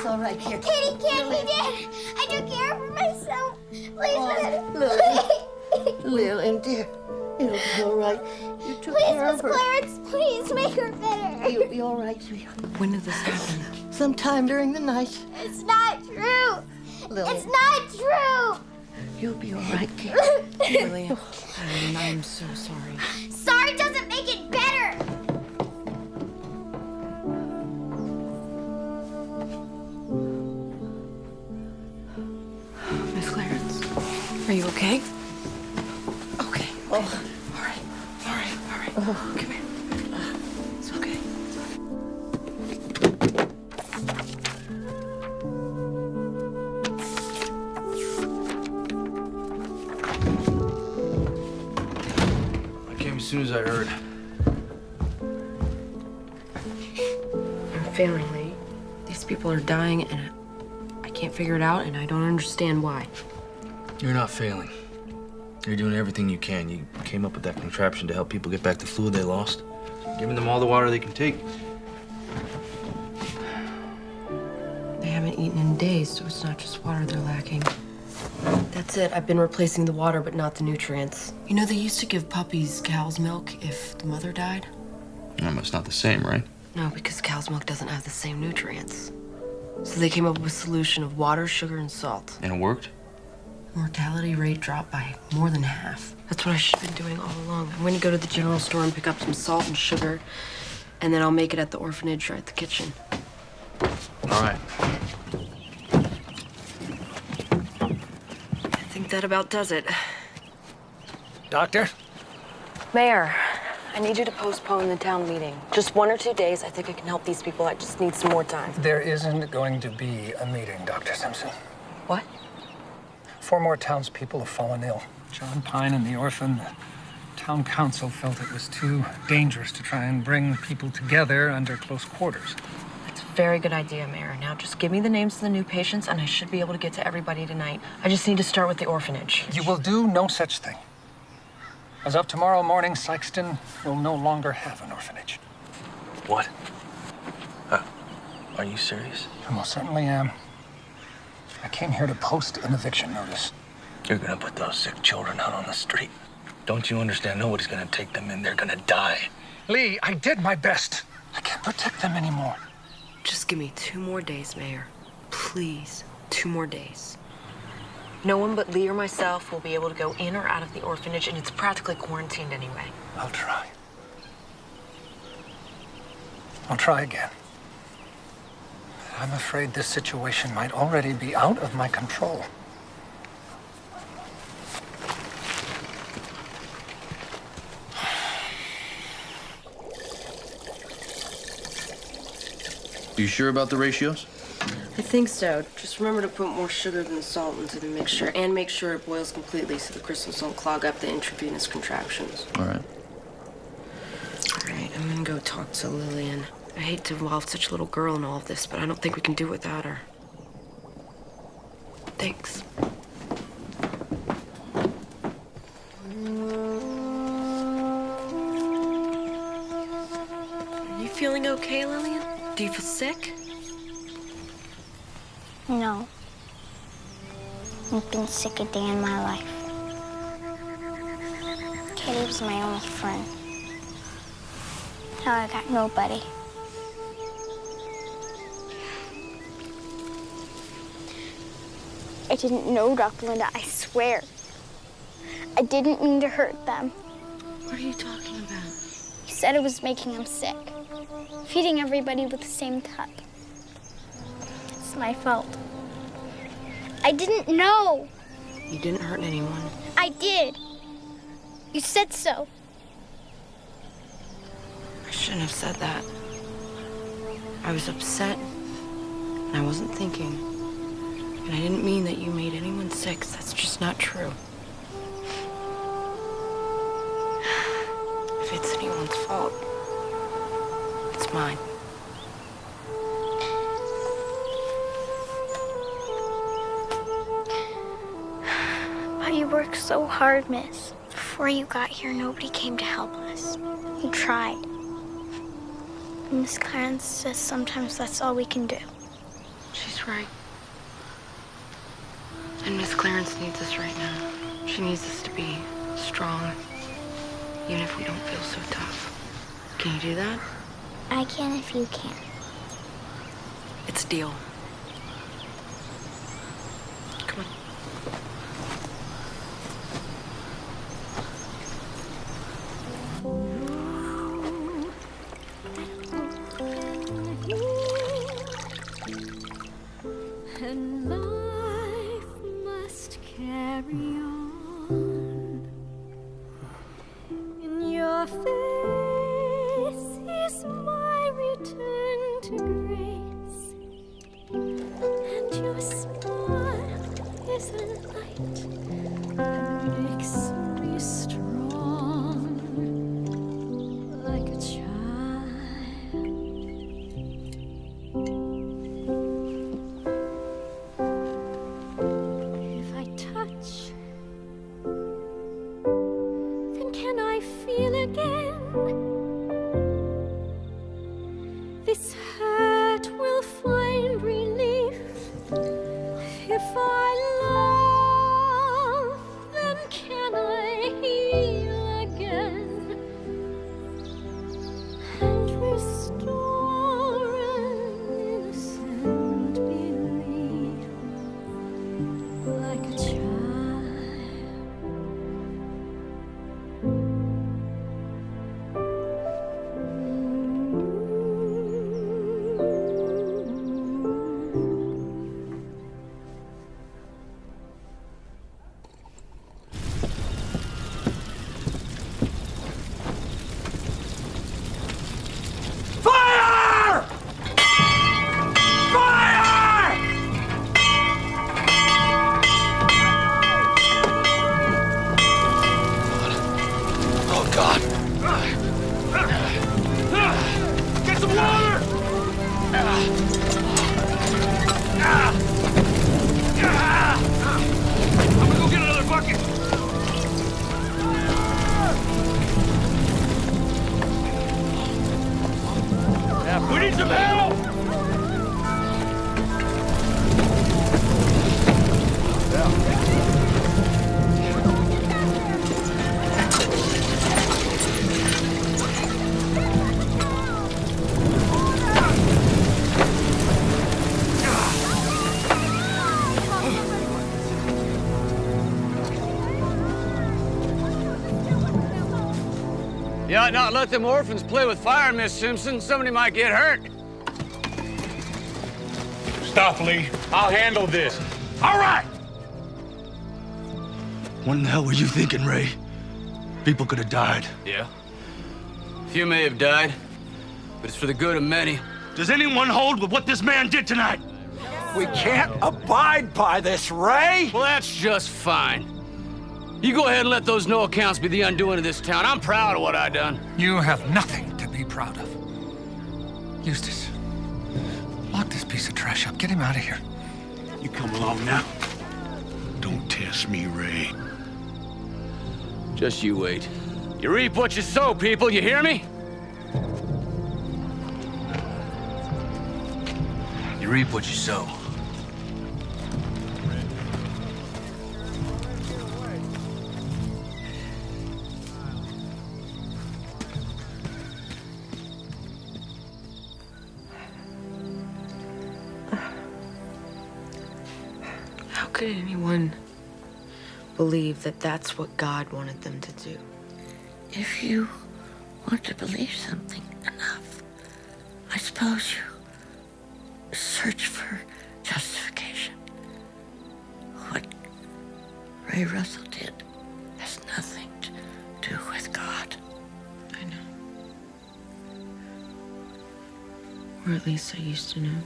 all right, here. Kitty can't be dead. I took care of her myself. Please, Lillian, dear, it'll be all right. You took please, care Miss of her. Clarence, please make her better. You'll be all right, sweetheart. When did this happen? Sometime during the night. It's not true. Lillian. It's not true. You'll be all right, dear. Lillian, I'm so sorry. Sorry doesn't make it better. Miss Clarence, are you okay? Okay. Oh. All right. Oh. Come here. It's okay. I came as soon as I heard. I'm failing, Lee. These people are dying, and I can't figure it out, and I don't understand why. You're not failing. You're doing everything you can. You came up with that contraption to help people get back the fluid they lost. Giving them all the water they can take. They haven't eaten in days, so it's not just water they're lacking. That's it. I've been replacing the water, but not the nutrients. You know, they used to give puppies cow's milk if the mother died. It's not the same, right? No, because cow's milk doesn't have the same nutrients. So they came up with a solution of water, sugar, and salt. And it worked? Mortality rate dropped by more than half. That's what I should have been doing all along. I'm going to go to the general store and pick up some salt and sugar, and then I'll make it at the orphanage or at the kitchen. All right. I think that about does it. Doctor? Mayor, I need you to postpone the town meeting. Just 1 or 2 days. I think I can help these people. I just need some more time. There isn't going to be a meeting, Dr. Simpson. What? 4 more townspeople have fallen ill. John Pine and the orphan. The town council felt it was too dangerous to try and bring people together under close quarters. That's a very good idea, Mayor. Now just give me the names of the new patients, and I should be able to get to everybody tonight. I just need to start with the orphanage. You will do no such thing. As of tomorrow morning, Sykeston will no longer have an orphanage. What? Are you serious? I most certainly am. I came here to post an eviction notice. You're gonna put those sick children out on the street. Don't you understand? Nobody's gonna take them in. They're gonna die. Lee, I did my best. I can't protect them anymore. Just give me 2 more days, Mayor. Please, 2 more days. No one but Lee or myself will be able to go in or out of the orphanage, and it's practically quarantined anyway. I'll try. I'll try again. I'm afraid this situation might already be out of my control. You sure about the ratios? I think so. Just remember to put more sugar than salt into the mixture, and make sure it boils completely so the crystals don't clog up the intravenous contractions. All right. All right, I'm gonna go talk to Lillian. I hate to involve such a little girl in all of this, but I don't think we can do without her. Thanks. Are you feeling okay, Lillian? Do you feel sick? No. I've been sick a day in my life. Kitty was my only friend. Now I got nobody. I didn't know, Dr. Linda, I swear. I didn't mean to hurt them. What are you talking about? You said it was making them sick. Feeding everybody with the same cup. It's my fault. I didn't know. You didn't hurt anyone. I did. You said so. I shouldn't have said that. I was upset, and I wasn't thinking. And I didn't mean that you made anyone sick. That's just not true. If it's anyone's fault, it's mine. But you worked so hard, miss. Before you got here, nobody came to help us. You tried. Miss Clarence says sometimes that's all we can do. She's right. And Miss Clarence needs us right now. She needs us to be strong, even if we don't feel so tough. Can you do that? I can if you can. It's a deal. Come on. And life must carry on. In your face is my return to grace, and your smile is a light that makes me strong, like a child. If I touch, then can I feel again? This hurt will find relief. If I love, then can I heal again and restore an innocent belief, like a child. Fire! Fire! Oh, God. Get some water! I'm gonna go get another bucket. We need some help! You ought not let them orphans play with fire, Miss Simpson. Somebody might get hurt. Stop, Lee. I'll handle this. All right! What in the hell were you thinking, Ray? People could have died. Yeah. Few may have died, but it's for the good of many. Does anyone hold with what this man did tonight? We can't abide by this, Ray! Well, that's just fine. You go ahead and let those no accounts be the undoing of this town. I'm proud of what I done. You have nothing to be proud of. Eustace, lock this piece of trash up. Get him out of here. You come along now. Don't test me, Ray. Just you wait. You reap what you sow, people, you hear me? You reap what you sow. How could anyone believe that that's what God wanted them to do? If you want to believe something enough, I suppose you search for justification. What Ray Russell did has nothing to do with God. I know. Or at least I used to know.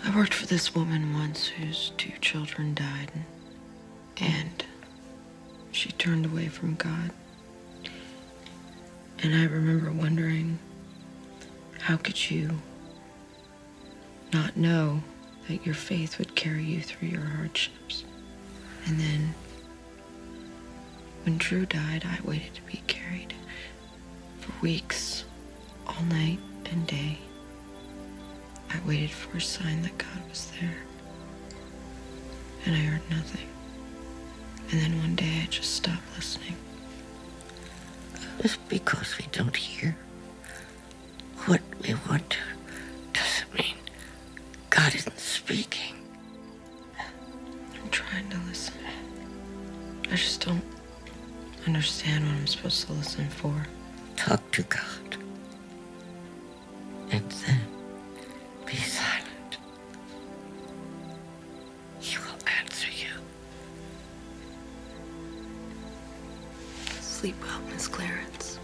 I worked for this woman once whose 2 children died, and she turned away from God. And I remember wondering, how could you not know that your faith would carry you through your hardships? And then, when Drew died, I waited to be carried for weeks, all night and day. I waited for a sign that God was there. And I heard nothing. And then one day I just stopped listening. Just because we don't hear what we want to doesn't mean God isn't speaking. I'm trying to listen. I just don't understand what I'm supposed to listen for. Talk to God. And then be silent. He will answer you. Sleep well, Miss Clarence.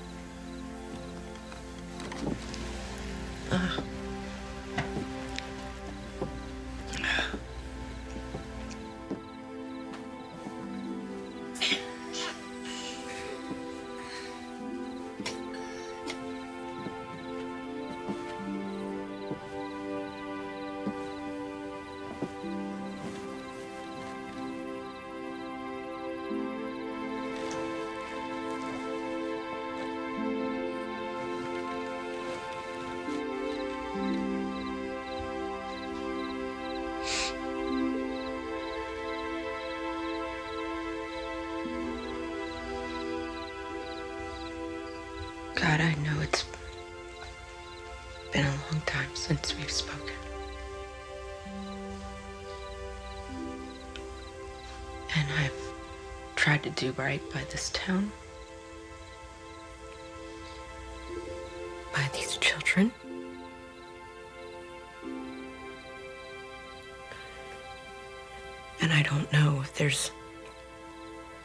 God, I know it's been a long time since we've spoken. And I've tried to do right by this town, by these children. And I don't know if there's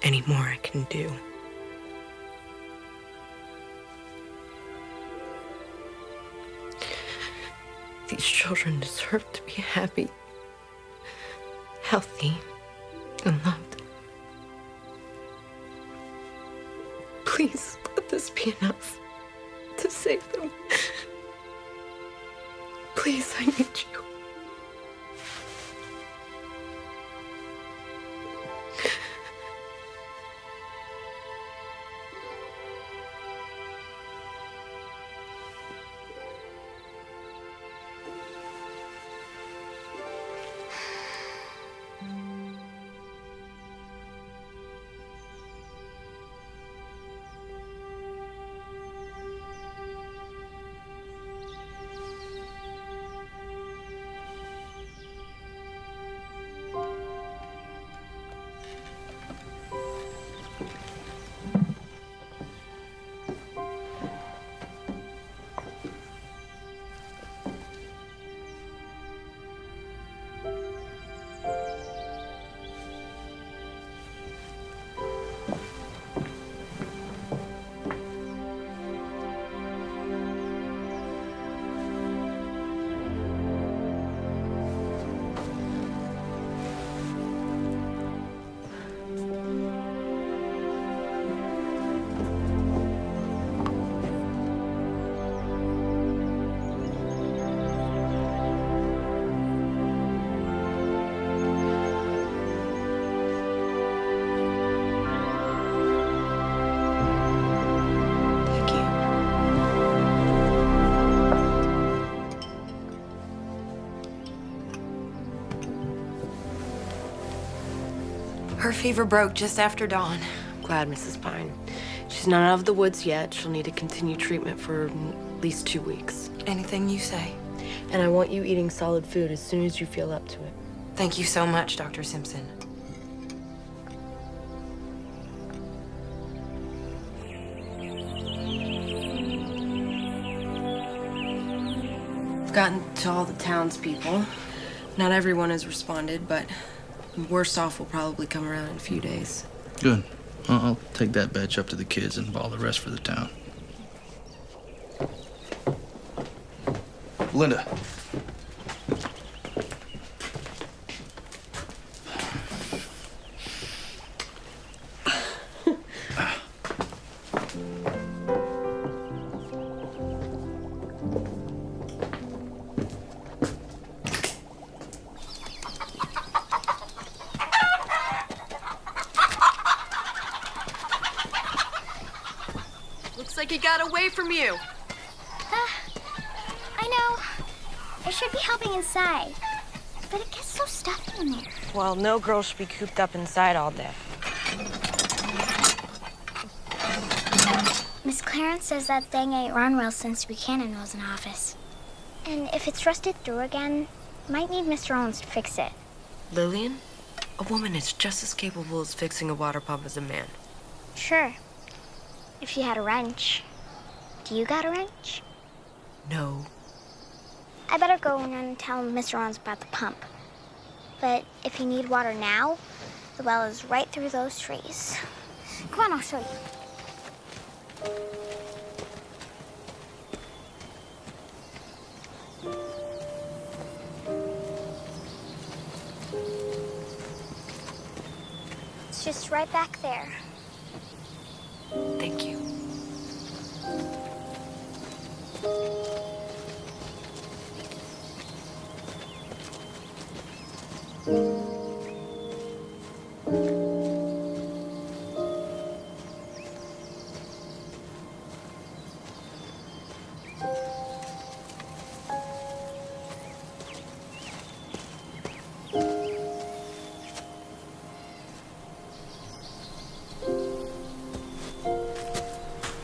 any more I can do. These children deserve to be happy, healthy, and loved. Please let this be enough to save them. Please, I need you. Her fever broke just after dawn. I'm glad, Mrs. Pine. She's not out of the woods yet. She'll need to continue treatment for at least 2 weeks. Anything you say. And I want you eating solid food as soon as you feel up to it. Thank you so much, Dr. Simpson. I've gotten to all the townspeople. Not everyone has responded, but worse off will probably come around in a few days. Good. I'll take that batch up to the kids and ball the rest for the town. Linda. Looks like he got away from you. I know. I should should be helping inside. But it gets so stuffy in there. Well, no girl should be cooped up inside all day. Miss Clarence says that thing ain't run well since Buchanan was in office. And if it's rusted through again, might need Mr. Owens to fix it. Lillian, a woman is just as capable as fixing a water pump as a man. Sure. If she had a wrench. Do you got a wrench? No. I better go and tell Mr. Owens about the pump. But if you need water now, the well is right through those trees. Come on, I'll show you. It's just right back there. Thank you.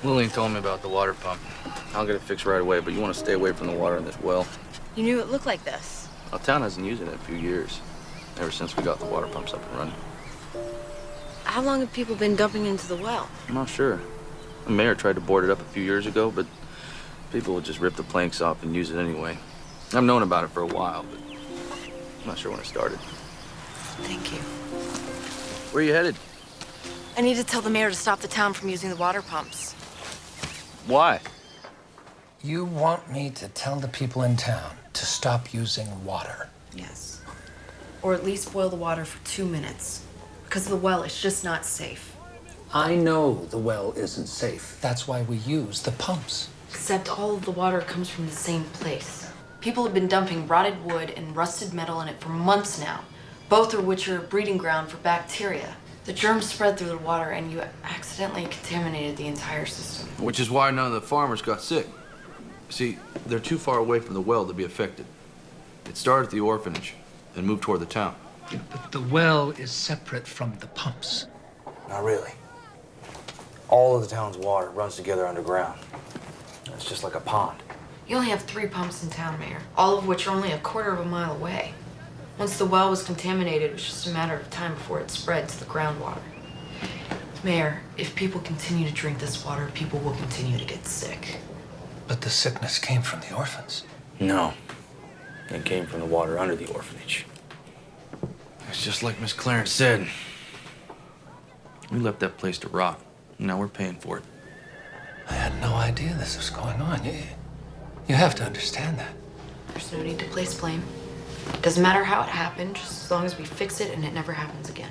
Lillian told me about the water pump. I'll get it fixed right away, but you want to stay away from the water in this well. You knew it looked like this. Well, town hasn't used it in a few years, ever since we got the water pumps up and running. How long have people been dumping into the well? I'm not sure. The mayor tried to board it up a few years ago, but people would just rip the planks off and use it anyway. I've known about it for a while, but I'm not sure when it started. Thank you. Where are you headed? I need to tell the mayor to stop the town from using the water pumps. Why? You want me to tell the people in town to stop using water? Yes. Or at least boil the water for 2 minutes. Because the well is just not safe. I know the well isn't safe. That's why we use the pumps. Except all of the water comes from the same place. People have been dumping rotted wood and rusted metal in it for months now, both of which are a breeding ground for bacteria. The germs spread through the water and you accidentally contaminated the entire system. Which is why none of the farmers got sick. See, they're too far away from the well to be affected. It started at the orphanage and moved toward the town. Yeah, but the well is separate from the pumps. Not really. All of the town's water runs together underground. It's just like a pond. You only have 3 pumps in town, Mayor, all of which are only a quarter of a mile away. Once the well was contaminated, it was just a matter of time before it spread to the groundwater. Mayor, if people continue to drink this water, people will continue to get sick. But the sickness came from the orphans. No. It came from the water under the orphanage. It's just like Miss Clarence said. We left that place to rot. Now we're paying for it. I had no idea this was going on. You have to understand that. There's no need to place blame. It doesn't matter how it happened, just as long as we fix it and it never happens again.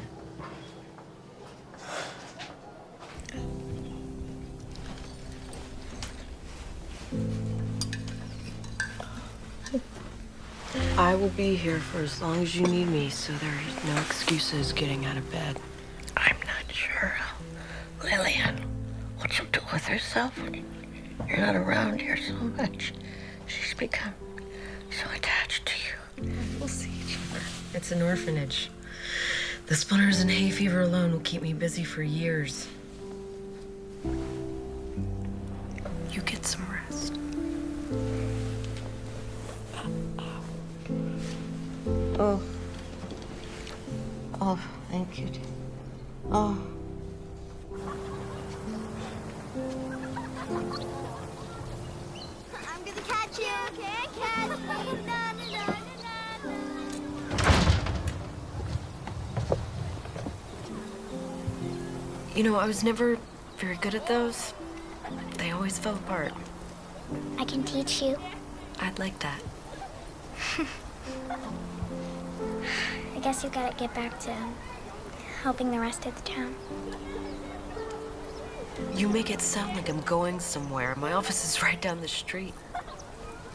I will be here for as long as you need me, so there's no excuses getting out of bed. I'm not sure Lillian, what she'll do with herself when you're not around here so much. She's become so attached to you. We'll see each other. It's an orphanage. The splinters and hay fever alone will keep me busy for years. You get some rest. Oh. Oh, thank you. Oh. I'm gonna catch you. Can't catch me. Na, na, na, na, na. You know, I was never very good at those. They always fell apart. I can teach you. I'd like that. I guess you gotta get back to helping the rest of the town. You make it sound like I'm going somewhere. My office is right down the street.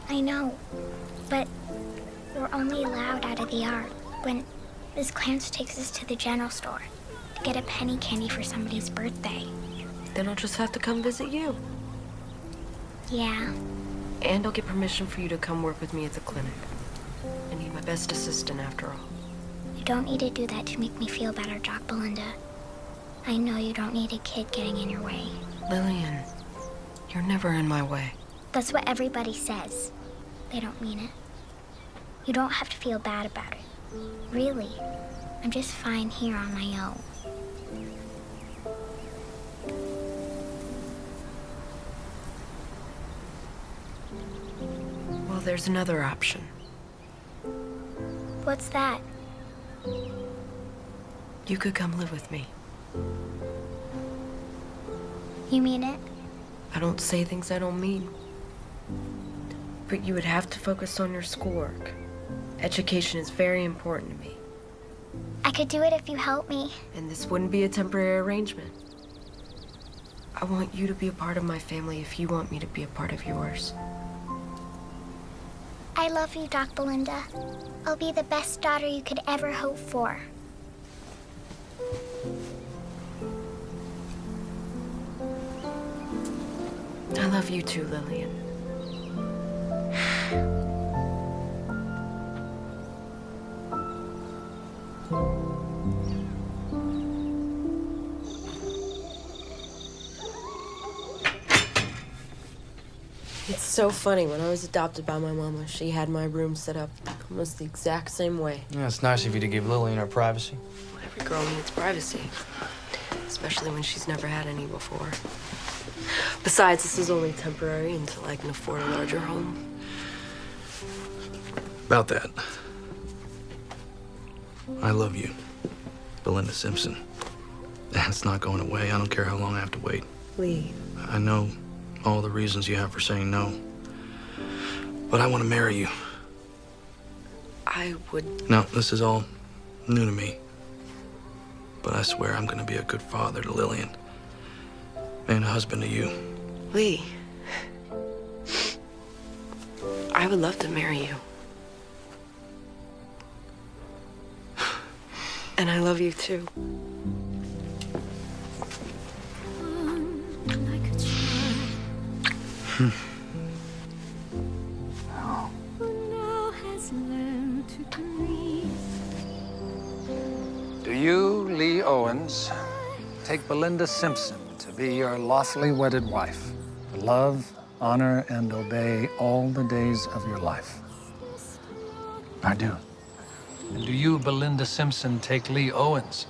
I know, but we're only allowed out of the yard when Miss Clarence takes us to the general store to get a penny candy for somebody's birthday. Then I'll just have to come visit you. Yeah. And I'll get permission for you to come work with me at the clinic. I need my best assistant after all. You don't need to do that to make me feel better, Doc Belinda. I know you don't need a kid getting in your way. Lillian, you're never in my way. That's what everybody says. They don't mean it. You don't have to feel bad about it. Really. I'm just fine here on my own. Well, there's another option. What's that? You could come live with me. You mean it? I don't say things I don't mean. But you would have to focus on your schoolwork. Education is very important to me. I could do it if you help me. And this wouldn't be a temporary arrangement. I want you to be a part of my family if you want me to be a part of yours. I love you, Doc Belinda. I'll be the best daughter you could ever hope for. I love you too, Lillian. It's so funny. When I was adopted by my mama, she had my room set up almost the exact same way. Yeah, it's nice of you to give Lillian her privacy. Every girl needs privacy, especially when she's never had any before. Besides, this is only temporary until I can afford a larger home. About that. I love you, Belinda Simpson. And it's not going away. I don't care how long I have to wait. Lee. I know all the reasons you have for saying no. But I want to marry you. I would... No, this is all new to me. But I swear I'm going to be a good father to Lillian. And a husband to you. Lee. I would love to marry you. And I love you too. Do you, Lee Owens, take Belinda Simpson to be your lawfully wedded wife, to love, honor, and obey all the days of your life? I do. And do you, Belinda Simpson, take Lee Owens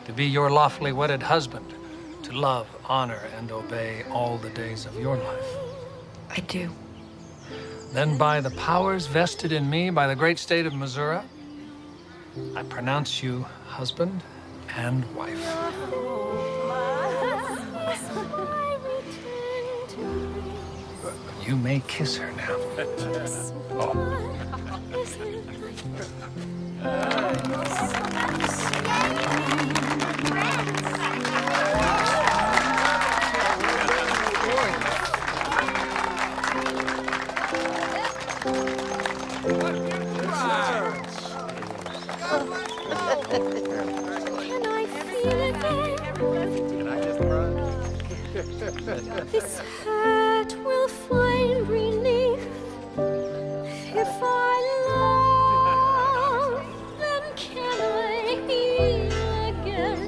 to be your lawfully wedded husband, to love, honor, and obey all the days of your life? I do. Then by the powers vested in me by the great state of Missouri, I pronounce you husband and wife. You may kiss her now. Oh. This hurt will find relief if I love, then can I heal again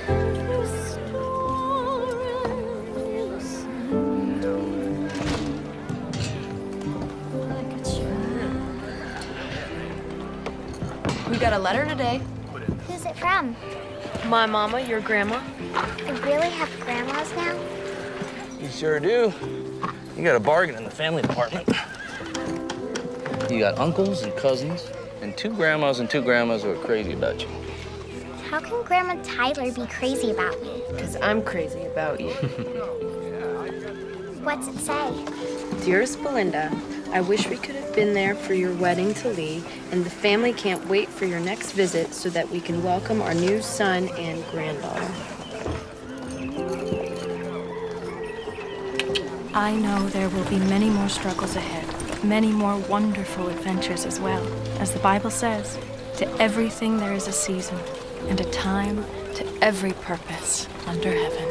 and restore like a child. We got a letter today. Who's it from? My mama, your grandma. We really have grandmas now? You sure do. You got a bargain in the family department. You got uncles and cousins, and two grandmas who are crazy about you. How can Grandma Tyler be crazy about me? Because I'm crazy about you. What's it say? Dearest Belinda, I wish we could have been there for your wedding to Lee, and the family can't wait for your next visit so that we can welcome our new son and granddaughter. I know there will be many more struggles ahead, many more wonderful adventures as well. As the Bible says, to everything there is a season, and a time to every purpose under heaven.